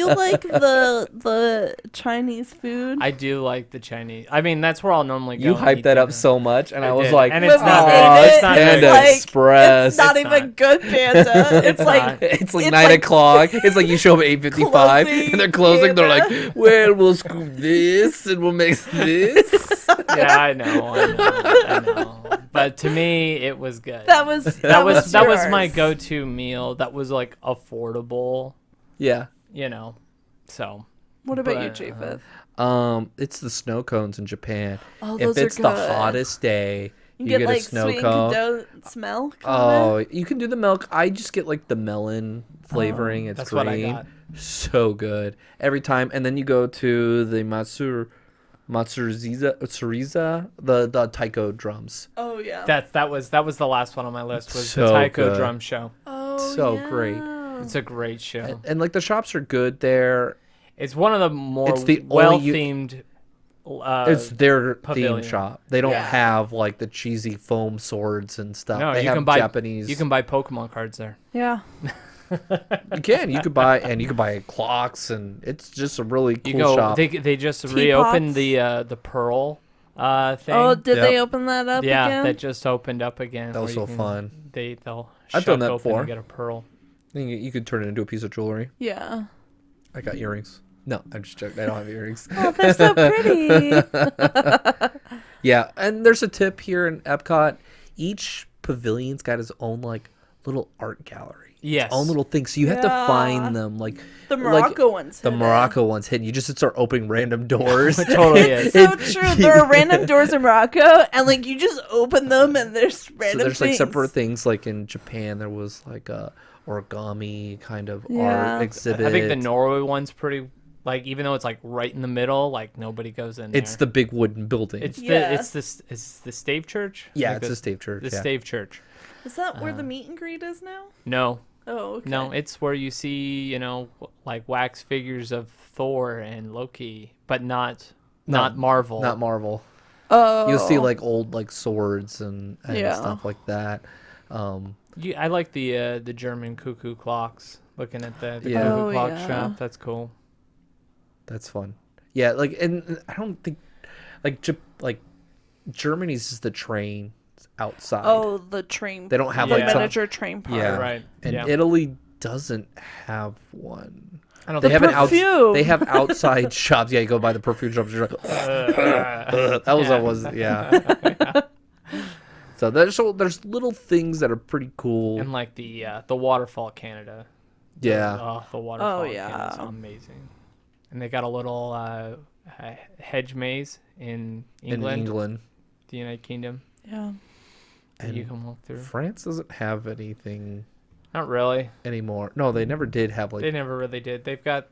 like the Chinese food? I do like the Chinese. I mean, that's where I'll normally go. You and hyped eat that up dinner. so much, and I was did. like, And it's not "Oh, very- it's it's not very Panda good. Express. It's not It's even not. good Panda. It's like not. It's like it's 9 like o'clock. It's like you show up at 8:55, closing and they're closing. They're Panda. like, "Well, we'll scoop this, and we'll mix this." Yeah, I know. But to me, it was good. that was my yours. go-to meal. That was like affordable, Yeah. So. What about you, But, Japheth? It's the snow cones in Japan. Oh, If those are it's the good. hottest day, you get get like a snow sweet cone. condensed milk. Oh, you can do the milk. I just get like the melon flavoring. It's That's green. what I got. So good every time. And then you go to the Matsuriza, the taiko drums. Oh yeah. That was the last one on my list. Was So the Taiko good. drum show. Oh so yeah. great. It's a great show. And like the shops are good there. It's one of the more It's the only well-themed. It's their pavilion. theme shop. They don't Yeah. have like the cheesy foam swords and stuff. No, they you have can buy Japanese. You can buy Pokemon cards there. Yeah. You could buy clocks, and it's just a really cool You go. shop. They just reopened Teapots. the Pearl thing. Oh, did Yep. they open that up yeah, again? that just opened up again. That was where so you can- fun. They'll I've done shuck that open before. and get a pearl. You could turn it into a piece of jewelry. Yeah. I got earrings. No, I'm just joking. I don't have earrings. Oh, they're so pretty. Yeah, and there's a tip here in Epcot. Each pavilion's got its own little art gallery. Yes. Its own little thing. So you have to Yeah. find them. The Morocco one's The hidden. Morocco one's hidden. You just start opening random doors. It totally is. So true. There are random doors in Morocco, and you just open them, and there's random. So there's things. separate things. Like in Japan, there was a origami kind of Yeah. art exhibit. I think the Norway one's pretty. Even though it's right in the middle, nobody goes in there. It's the big wooden building. It's Yeah. the Stave Church. Yeah, I think it's the Stave Church. The yeah. Stave Church. Is that where the meet and greet is now? No, Oh, okay. no, it's where you see wax figures of Thor and Loki, but not Marvel. Not Marvel. Oh. You'll see old swords and Yeah. stuff like that. I like the German cuckoo clocks. Looking at the Yeah. cuckoo Oh, clock yeah. shop, that's cool. That's fun. Yeah, and I don't think Germany's just the train outside. Oh, the train. They don't have the Yeah. miniature train park. Yeah. Right. And yeah. Italy doesn't have one. I don't They think have perfume. They have outside shops. Yeah, you go by the perfume shops. You're like, that was yeah. So there's little things that are pretty cool. and the waterfall Canada. Yeah. The waterfall Oh, in yeah. Canada's amazing. And they got a little hedge maze in England, In England. the United Kingdom, Yeah. that you can walk through. France doesn't have anything Not really. anymore. No, they never did have They never really did. They've got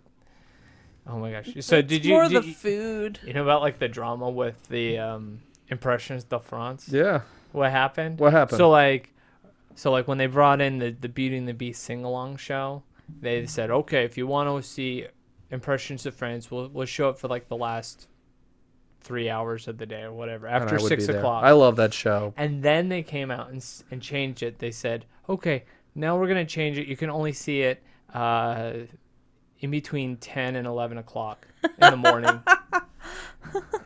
Oh my gosh. So It's did more you the food. you know about like the drama with the Impressions de France? Yeah. What happened? What happened? So like when they brought in the Beauty and the Beast sing along show, they said, okay, if you want to see Impressions de France, we'll show it for like the last 3 hours of the day or whatever And I after would be 6 there. o'clock. I love that show. And then they came out and changed it. They said, okay, now we're going to change it. You can only see it in between 10 and 11 o'clock in the morning.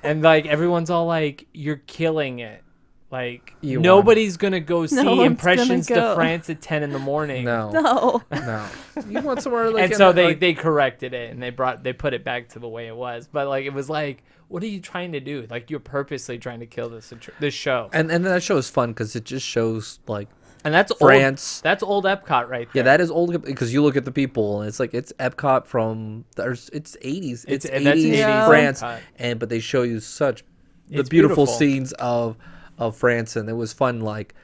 And, like, everyone's all like, you're killing it. Like, You nobody's going to go see one's Impressions gonna de go. France at 10 in the morning. No. No. No. You want somewhere like And in so the- like- they corrected it and they put it back to the way it was. But, like, it was like, what are you trying to do? Like, you're purposely trying to kill this show. and that show is fun because it just shows like And that's France. Old, that's old Epcot right there. Yeah, that is old because you look at the people and it's like it's Epcot from it's 80s. It's that's 80s Yeah. France, Epcot. but they show you such the It's beautiful beautiful. scenes of France, and it was fun. Like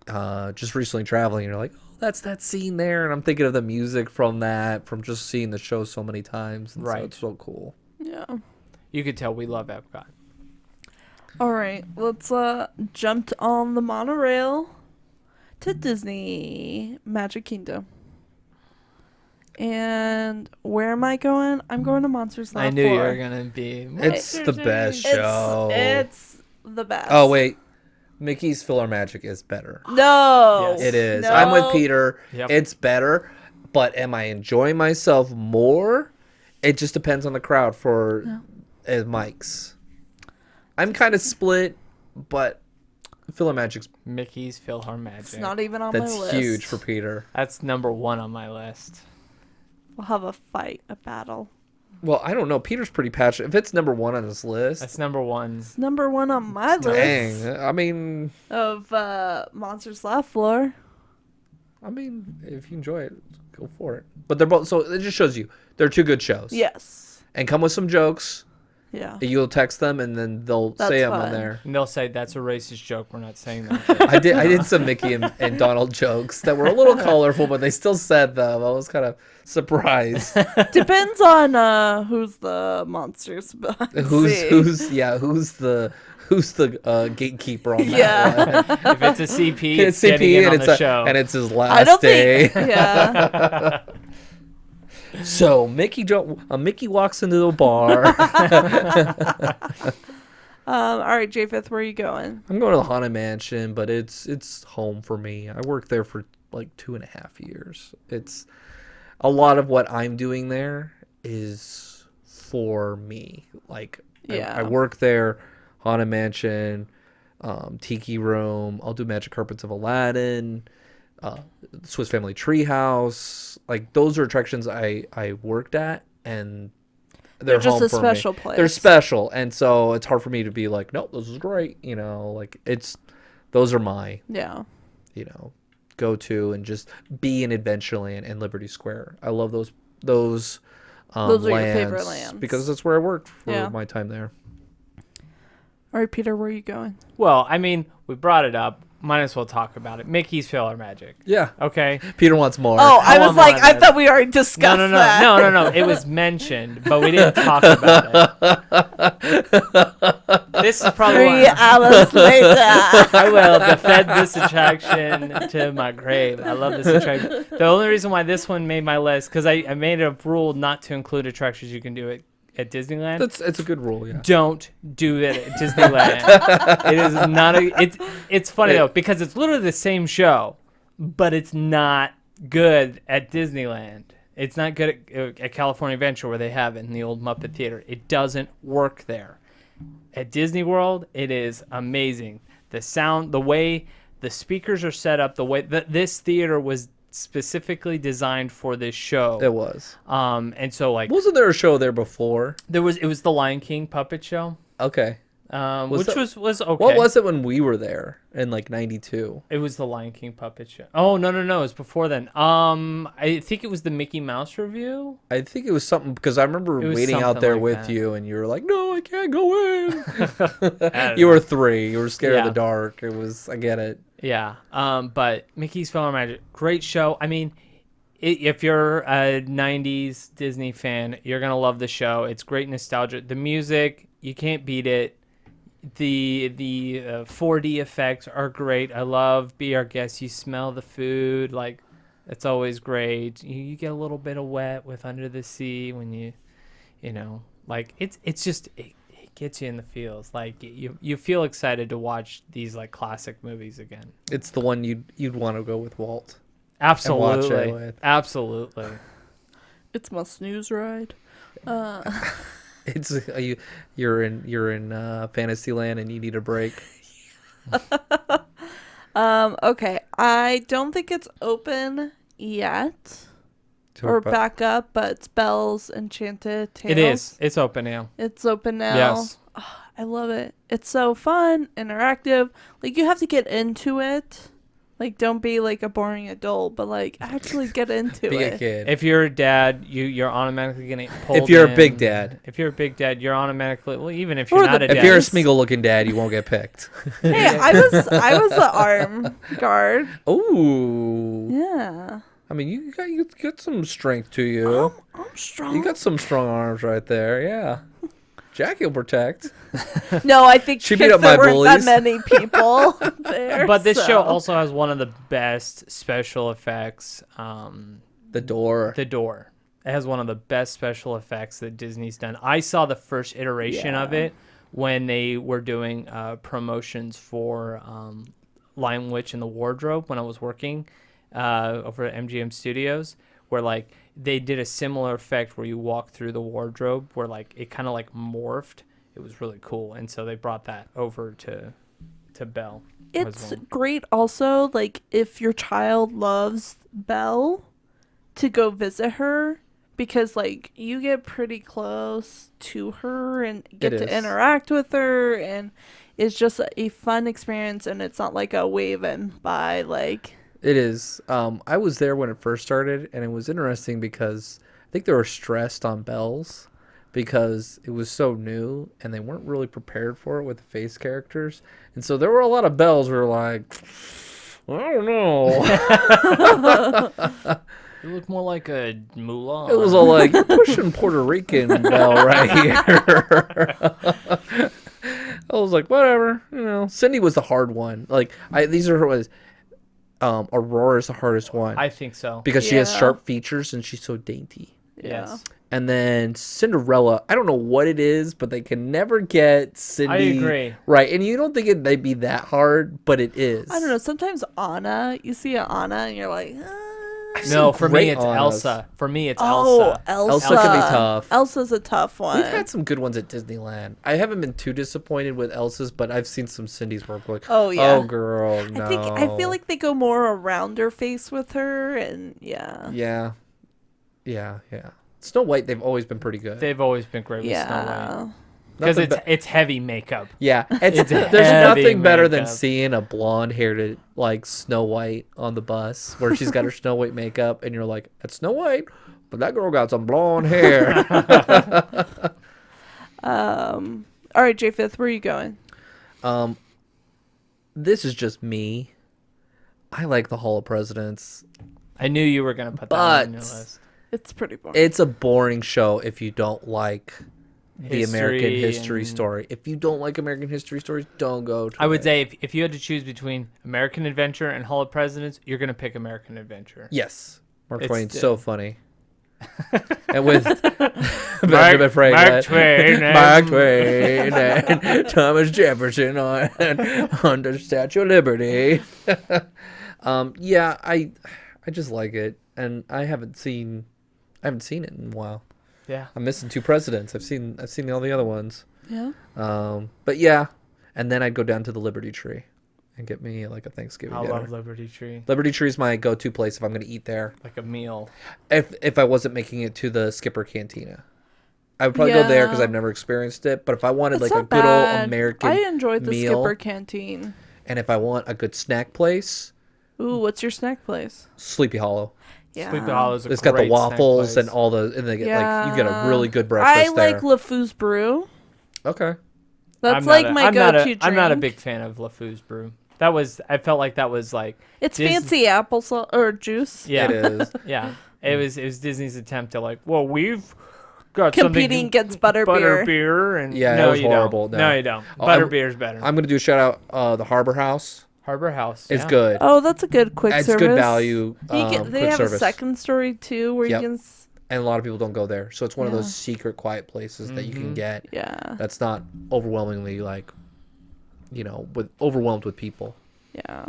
just recently traveling, you're like, oh, that's that scene there, and I'm thinking of the music from just seeing the show so many times. And so Right. it's so cool. Yeah. You could tell we love Epcot. All right, let's jump on the monorail to Disney Magic Kingdom. And where am I going? I'm going to Monsters Laugh I knew you 4. were gonna be. It's the best show. It's the best. Oh wait, Mickey's Filler Magic is better. No. Yes. It is. No. I'm with Peter. Yep. It's better, but am I enjoying myself more? It just depends on the crowd for Mike's. I'm kind of split, but Filler Magic's Mickey's PhilharMagic. It's not even on my that's list. huge for Peter. That's #1 on my list. We'll have a fight, a battle. Well, I don't know. Peter's pretty passionate. If it's #1 on his list, That's #1. It's #1 on my list dang. I mean, of Monsters Laugh Floor. if you enjoy it, go for it. But they're both. So it just shows you they're two good shows. Yes. And come with some jokes. Yeah. You'll text them, and then they'll That's say them on fine. there. And they'll say that's a racist joke. We're not saying that. I did some Mickey and Donald jokes that were a little colorful, but they still said them. I was kind of surprised. Depends on who's the monsters. who's the gatekeeper on that Yeah. one? If it's a CP, It's it's getting in on it's the show. and it's his I last don't day. think. Yeah. So Mickey walks into the bar. All right, Japheth, where are you going? I'm going to the Haunted Mansion, but it's home for me. I worked there for like 2.5 years. It's a lot of what I'm doing there is for me. Like Yeah. I work there, Haunted Mansion, Tiki Room. I'll do Magic Carpets of Aladdin, Swiss Family Treehouse. Like those are attractions I worked at, and they're just home a for special me. place. They're special, and so it's hard for me to be like, nope, this is great. Like those are my Yeah. go to, and just be in Adventureland and Liberty Square. I love those those are your lands favorite lands. because that's where I worked for Yeah. my time there. All right, Peter, where are you going? Well, I mean, we brought it up. Might as well talk about it. Mickey's PhilharMagic. Yeah, Okay. Peter wants more. Oh, I want was like, more I of thought we already discussed No. that. It was mentioned, but we didn't talk about it. This is probably 3 why hours later. I will defend this attraction to my grave. I love this attraction. The only reason why this one made my list, because I made a rule not to include attractions you can do at Disneyland. it's a good rule. Yeah. Don't do it at Disneyland. It is not it's funny though, because it's literally the same show, but it's not good at Disneyland. It's not good at California Adventure, where they have it in the old Muppet Theater. It doesn't work there. At Disney World, it is amazing. The sound, the way the speakers are set up, the way that this theater was specifically designed for this show. It was. And so like Wasn't there a show there before? it was the Lion King puppet show. Okay. Which that- was okay. What was it when we were there in like '92? It was the Lion King puppet show. Oh no, it was before then. I think it was the Mickey Mouse review. I think it was something because I remember It was waiting out something there like with that. you, and you were like, "No, I can't go in." don't You know. were 3. You were scared of Yeah. the dark. It was. I get it. Yeah. But Mickey's PhilharMagic, great show. I mean, if you're a 90s Disney fan, you're going to love the show. It's great nostalgia. The music, you can't beat it. The 4D effects are great. I love Be Our Guest. You smell the food. Like, it's always great. You get a little bit of wet with Under the Sea when you know, like, it's just... It gets you in the feels. Like, you feel excited to watch these, like, classic movies again. It's the one you'd want to go with Walt. Absolutely. And watch it with. Absolutely. It's my snooze ride. It's you're in Fantasyland and you need a break. Okay. I don't think it's open yet. Or back up, but it's Belle's Enchanted Tales. It is. It's open now. It's open now. Yes. Oh, I love it. It's so fun, interactive. Like, you have to get into it. Like, don't be like a boring adult, but like actually get into Be it. a kid. If you're a dad, you're automatically getting pulled If you're a in. big dad. If you're a big dad, you're automatically, well, even if you're Or not the- a dad. If you're a Smeagol looking dad, you won't get picked. Hey, I was the arm guard. Ooh. Yeah. I mean, you got some strength to you. I'm strong. You got some strong arms right there. Yeah. Jackie will protect. No, I think She beat because up there my weren't that bullies. many people there. But this so. show also has one of the best special effects. The door. The door. It has one of the best special effects that Disney's done. I saw the first iteration of Yeah. it when they were doing promotions for Lion Witch and the Wardrobe when I was working over at MGM Studios, where like they did a similar effect where you walk through the wardrobe where like it kind of like morphed. It was really cool, and so they brought that over to Belle. as It's well. great also, like, if your child loves Belle, to go visit her, because, like, you get pretty close to her and get It to is. interact with her, and it's just a fun experience, and it's not like a waving by, like... It is. I was there when it first started, and it was interesting because I think they were stressed on Belle's because it was so new, and they weren't really prepared for it with the face characters. And so there were a lot of Belle's who were like, I don't know. You look more like a Mulan. It was all like, you're pushing Puerto Rican Belle right here. I was like, whatever. You know, Cindy was the hard one. Like, these are her... Aurora's the hardest one I think so. because she has Yeah. sharp features and she's so dainty. Yes. And then Cinderella, I don't know what it is, but they can never get Cindy. I agree. Right, and you don't think they'd be that hard, but it is. I don't know, sometimes Anna, you see an Anna, and you're like... No, for me great it's Annas. Elsa. For me it's Oh, Elsa. Elsa. Elsa can be tough. Elsa's a tough one. We've had some good ones at Disneyland. I haven't been too disappointed with Elsa's, but I've seen some Cindy's work. Like, Oh, yeah. oh girl, no. I feel like they go more around her face with her, and yeah. Yeah. Snow White, they've always been pretty good. They've always been great with Snow White. Yeah. Because Nothing it's heavy makeup. Yeah, It's there's heavy nothing better than makeup. seeing a blonde-haired like Snow White on the bus where she's got her Snow White makeup, and you're like, "That's Snow White," but that girl got some blonde hair. All right, J5th, where are you going? This is just me. I like the Hall of Presidents. I knew you were gonna put that on your But- list. It's pretty boring. It's a boring show if you don't like the American History history and- story. If you don't like American history stories, don't go to I would it. say if you had to choose between American Adventure and Hall of Presidents, you're gonna pick American Adventure. Yes. Mark It's Twain's the- so funny. And with Benjamin Franklin, Mark Twain and- Mark Twain and Thomas Jefferson on the Statue of Liberty. Yeah, I just like it, and I haven't seen it in a while. Yeah. I'm missing two presidents. I've seen all the other ones. yeah. But yeah, and then I'd go down to the Liberty Tree and get me like a Thanksgiving I dinner. love Liberty Tree. Liberty Tree is my go-to place if I'm going to eat there. Like a meal. If I wasn't making it to the Skipper Cantina, I would probably go there because Yeah. I've never experienced it. But if I wanted It's like a not good bad. old American I enjoyed the meal, Skipper Canteen. and if I want a good snack place, Ooh, what's your snack place? Sleepy Hollow. Yeah. Sleepy Hollow is a It's got the great snack waffles place. and all the, and they get like you get a really good breakfast I like there. LeFou's Brew. Okay. That's I'm like not a- my I'm not go-to a- drink. I'm not a big fan of LeFou's brew. I felt like that was like It's Dis- fancy apple or juice. yeah. It is. Yeah. It was Disney's attempt to like, well, we've got Competing against butterbeer. butterbeer, and Yeah, no, it was you horrible. Don't. No. No, you don't. Oh, Butterbeer's better. I'm gonna do a shout out. The Harbor House Harbor House. is yeah. good. Oh, that's a good quick It's service. good value. They Quick have service. a second story too, where Yep. you can. And a lot of people don't go there, so it's one of Yeah. those secret, quiet places that you can get. Yeah. That's not overwhelmingly like, overwhelmed with people. Yeah.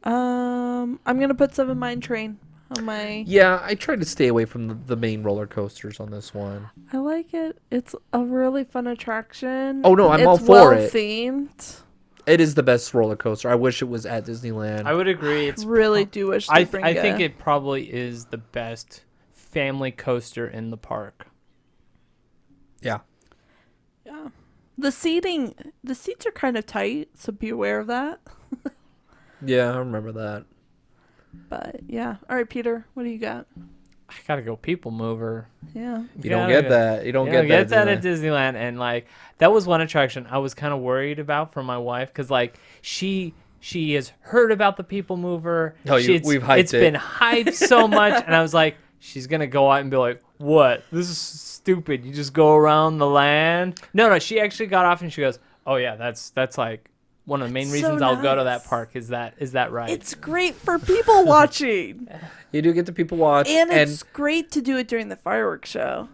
I'm gonna put 7 Mine Train on my. Yeah, I tried to stay away from the main roller coasters on this one. I like it. It's a really fun attraction. Oh, no, I'm all it's for well it. themed. It is the best roller coaster. I wish it was at Disneyland. I would agree. It's Really do wish. I they'd bring think a- it probably is the best family coaster in the park. Yeah. Yeah. The seats are kind of tight, so be aware of that. Yeah, I remember that. But yeah. All right, Peter, what do you got? I gotta go People Mover. Yeah. You don't get that. You don't You get don't get that Disneyland. at Disneyland, and like that was one attraction I was kind of worried about for my wife because like she has heard about the People Mover. Oh, we've hyped It's been hyped so much, and I was like, she's gonna go out and be like, "What? This is stupid. You just go around the land." No, she actually got off and she goes, "Oh yeah, that's like one of the main It's reasons so I'll go to nice. that park. Is that right?" It's great for people watching. You do get to people watch, And it's great to do it during the fireworks show.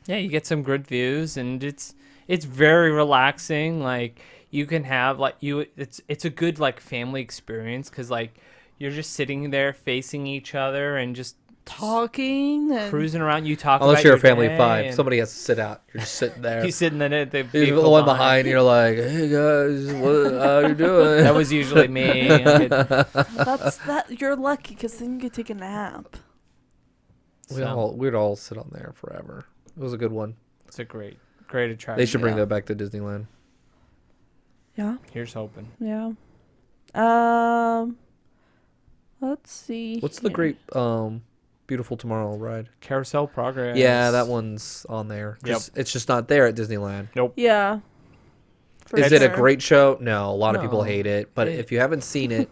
Yeah, you get some good views, and it's very relaxing. Like you can have it's a good like family experience because like you're just sitting there facing each other and just Talking and cruising around. You talk unless about you're a your family day, of 5, and somebody has to sit out. You're just sitting there. you sitting in it. The You're the one behind. You're like, hey guys, how you doing? That was usually me. that's that. You're lucky because then you could take a nap. We'd all sit on there forever. It was a good one. It's a great attraction. They should bring Yeah. that back to Disneyland. Yeah. Here's hoping. Yeah. Let's see. What's the here. great Beautiful Tomorrow ride? Carousel Progress. Yeah, that one's on there. It's just not there at Disneyland. Yeah. For Is it a sure. great show? No, a lot of people No. hate it. But if you haven't seen it,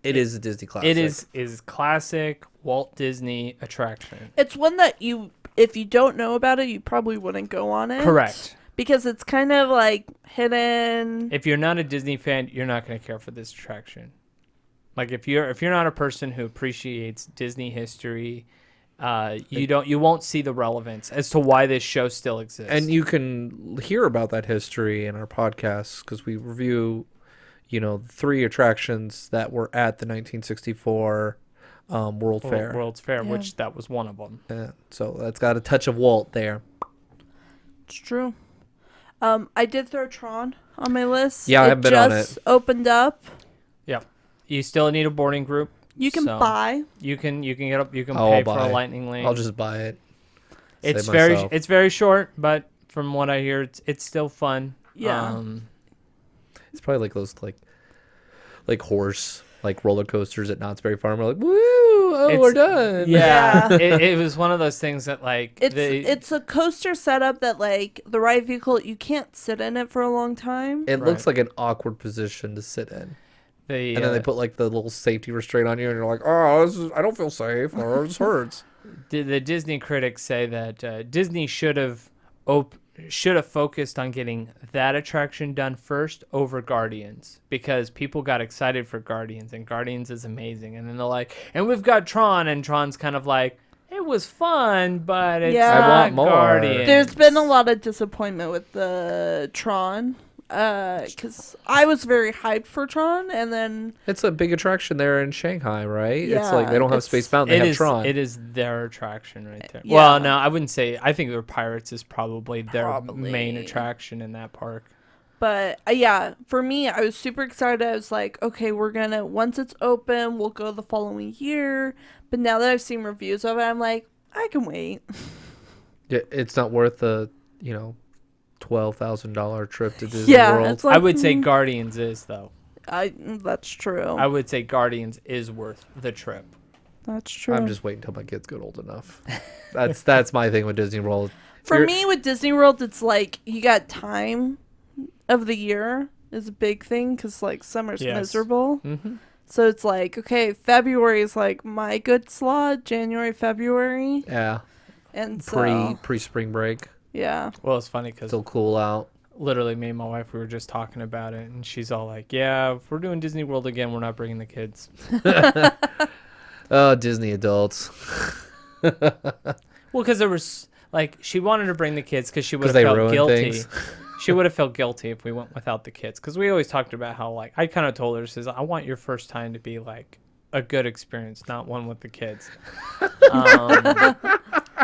it is a Disney classic. It is classic Walt Disney attraction. It's one that if you don't know about it, you probably wouldn't go on it. Correct. Because it's kind of like hidden. If you're not a Disney fan, you're not going to care for this attraction. Like if you're not a person who appreciates Disney history, you won't see the relevance as to why this show still exists. And you can hear about that history in our podcast because we review, 3 attractions that were at the 1964 World Fair. World's Fair, Yeah. which that was one of them. Yeah, so that's got a touch of Walt there. It's true. I did throw Tron on my list. Yeah, I haven't been on just opened up. Yeah, you still need a boarding group. You can so buy. You can get up. You can I'll pay for buy. a lightning lane. I'll just buy it. It's Save very myself. it's very short, but from what I hear, it's still fun. Yeah. It's probably like those like horse roller coasters at Knott's Berry Farm. We're like, woo! Oh, we're done. Yeah, Yeah. it was one of those things that like It's a coaster setup that like the right vehicle you can't sit in it for a long time. It looks Right. like an awkward position to sit in. the And then they put like the little safety restraint on you, and you're like, oh, I don't feel safe, or this hurts. the Disney critics say that Disney should have focused on getting that attraction done first over Guardians because people got excited for Guardians and Guardians is amazing, and then they're like, and we've got Tron, and Tron's kind of like, it was fun, but it's Yeah. not I want more. Guardians. There's been a lot of disappointment with the Tron. Because I was very hyped for Tron, and then It's a big attraction there in Shanghai, right? It's Yeah, like they don't have it's- Space Mountain, they have Tron. It is their attraction right there. Yeah. Well, no, I wouldn't say. I think their Pirates is probably their Probably. main attraction in that park. But yeah, for me, I was super excited. I was like, okay, once it's open, we'll go the following year. But now that I've seen reviews of it, I'm like, I can wait. It's not worth the, $12,000 trip to Disney Yeah, World. it's like I would say Guardians is though. that's true. I would say Guardians is worth the trip. That's true. I'm just waiting until my kids get old enough. That's my thing with Disney World. For me, with Disney World, it's like you got time of the year is a big thing because like summer's Yes. miserable. Mm-hmm. So it's like, okay, February is like my good slot, January, February. Yeah. And so, Pre-spring break. yeah. Well, it's funny because Still cool out. literally me and my wife, we were just talking about it, and she's all like, yeah, if we're doing Disney World again, we're not bringing the kids. Oh, Disney adults. Well, because there was, like, she wanted to bring the kids because she would 'Cause have they felt ruin guilty. things. She would have felt guilty if we went without the kids. Because we always talked about how, like, I kind of told her, says, I want your first time to be, like, a good experience, not one with the kids.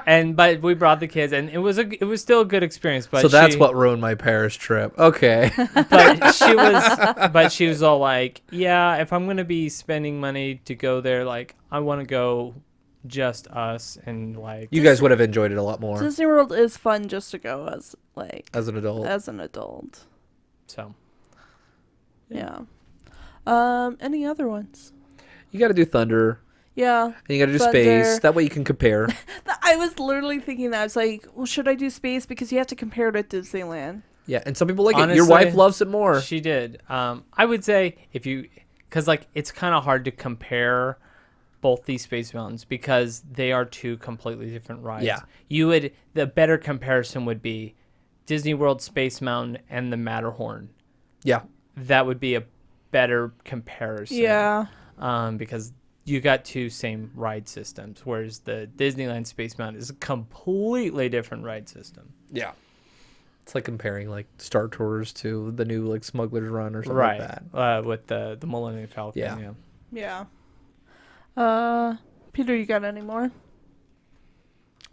But we brought the kids, and it was still a good experience. But So that's what ruined my Paris trip. Okay. But she was all like, yeah, if I'm gonna be spending money to go there, like, I want to go just us, and like, You guys would have enjoyed it a lot more Disney World is fun just to go as as an adult. as an adult. so. Yeah. Any other ones? You got to do Thunder. Yeah. And you got to do Thunder. Space. That way you can compare. I was literally thinking that. I was like, well, should I do Space? Because you have to compare it to Disneyland. Yeah, and some people like it. Honestly, Your wife loves it more. She did. I would say because like it's kind of hard to compare both these Space Mountains because they are two completely different rides. Yeah. The better comparison would be Disney World, Space Mountain, and the Matterhorn. Yeah. That would be a better comparison. Yeah. Because you got two same ride systems, whereas the Disneyland Space Mountain is a completely different ride system. Yeah. It's like comparing like Star Tours to the new like Smuggler's Run or something like that. Right. With the Millennium Falcon. Yeah. Yeah. Peter, you got any more?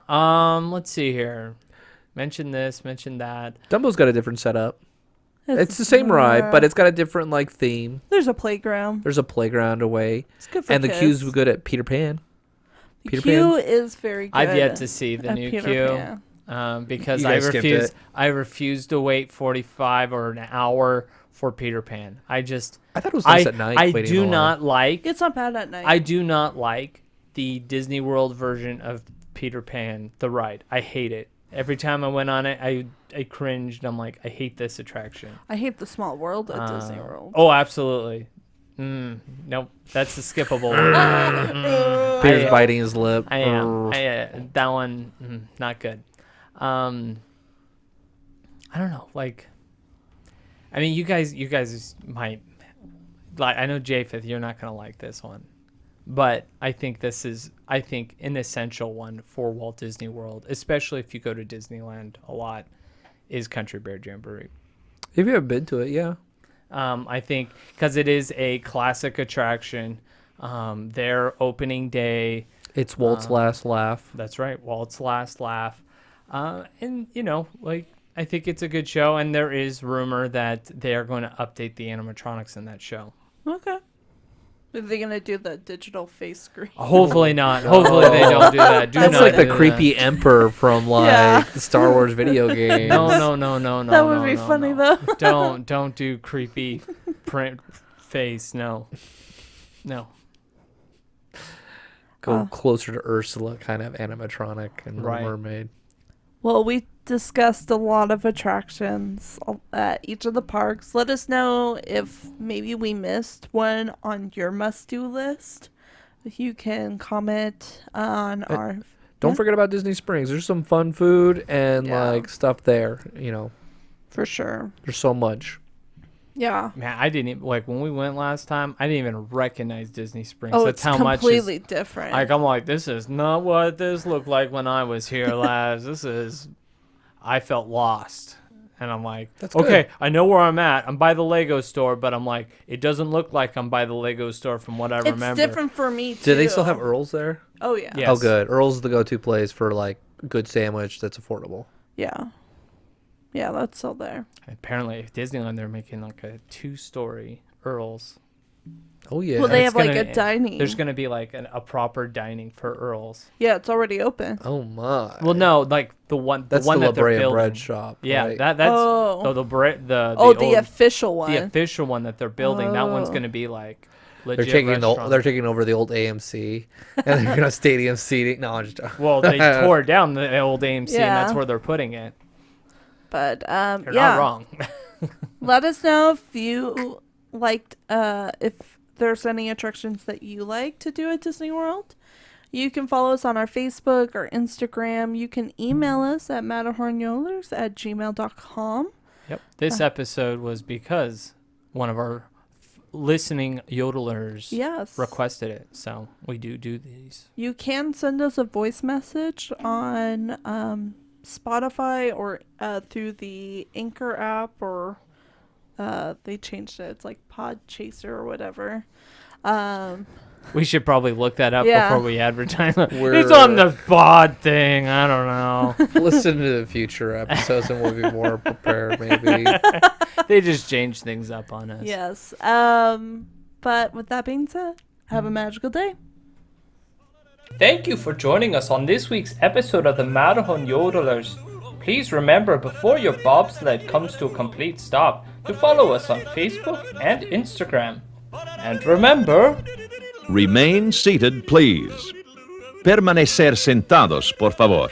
Let's see here. Mention this, mention that. Dumbo's got a different setup. It's the same ride, but it's got a different like theme. There's a playground. There's a playground away. It's good for And kids. the queue's good at Peter Pan. The Peter queue Pan? is very good. I've yet to see the at new Peter queue. Pan. Because You I guys skipped refuse. it. I refuse to wait 45 or an hour for Peter Pan. I thought it was I nice at night. I waiting do in the line. not like. It's not bad at night. I do not like the Disney World version of Peter Pan, the ride. I hate it. Every time I went on it, I cringed. I'm like, I hate this attraction. I hate the small world at Disney World. Oh, absolutely. Nope, that's the skippable one. Peter's biting his lip. I am. That one, not good. I don't know. Like, I mean, you guys might like. I know Japheth, you're not gonna like this one, but I think this is, an essential one for Walt Disney World, especially if you go to Disneyland a lot, is Country Bear Jamboree. If you ever been to it, yeah. I think because it is a classic attraction. Their opening day. It's Walt's last laugh. That's right, Walt's last laugh. And like, I think it's a good show, and there is rumor that they are going to update the animatronics in that show. Okay. Are they gonna do the digital face screen? Hopefully not. Hopefully they don't do that. That's not like the do creepy that. emperor from like Yeah. the Star Wars video game. No. That would be funny though. Don't do creepy print face. No. Go closer to Ursula, kind of animatronic and Little Right. Mermaid. Well, we discussed a lot of attractions at each of the parks. Let us know if maybe we missed one on your must-do list. You can comment on our... Don't Yeah. forget about Disney Springs. There's some fun food and Yeah. like stuff there. For sure. There's so much. Yeah. Man, I didn't even, like, when we went last time, I didn't even recognize Disney Springs. Oh, That's it's how much completely different. like, I'm like, this is not what this looked like when I was here last. I felt lost. And I'm like, That's okay, good. I know where I'm at. I'm by the Lego store, but I'm like, it doesn't look like I'm by the Lego store from what I it's remember. different for me, too. Do they still have Earl's there? Oh, yeah. Yes. Oh, good. Earl's is the go-to place for like good sandwich that's affordable. Yeah. Yeah, that's still there. Apparently, at Disneyland, they're making like a 2-story Earl's. Oh yeah. Well, they It's have like gonna- a dining. There's going to be like a proper dining for Earl's. Yeah, it's already open. Oh my. Well, no, like the one that's one the La that they're Brea building. bread shop. Yeah, right? that's Oh. the Oh, the old- official one. the official one that they're building. That one's Oh. going to be like They're legit taking restaurant. they're taking over the old AMC and they're gonna stadium seating. No, I'm just Well, they tore down the old AMC, and that's Yeah. where they're putting it. But You're yeah, not wrong. let us know if you liked if there's any attractions that you like to do at Disney World. You can follow us on our Facebook or Instagram. You can email us at matterhornyodlers@gmail.com. Yep. This episode was because one of our listening yodelers requested it. So we do these. You can send us a voice message on Spotify or through the Anchor app, or they changed it. It's like Podchaser or whatever. We should probably look that up before we advertise. We're- It's on the pod thing. I don't know. Listen to the future episodes and we'll be more prepared, maybe. They just change things up on us. Yes. But with that being said, have a magical day. Thank you for joining us on this week's episode of the Matterhorn Yodelers. Please remember, before your bobsled comes to a complete stop, to follow us on Facebook and Instagram. And remember... Remain seated, please. Permanecer sentados, por favor.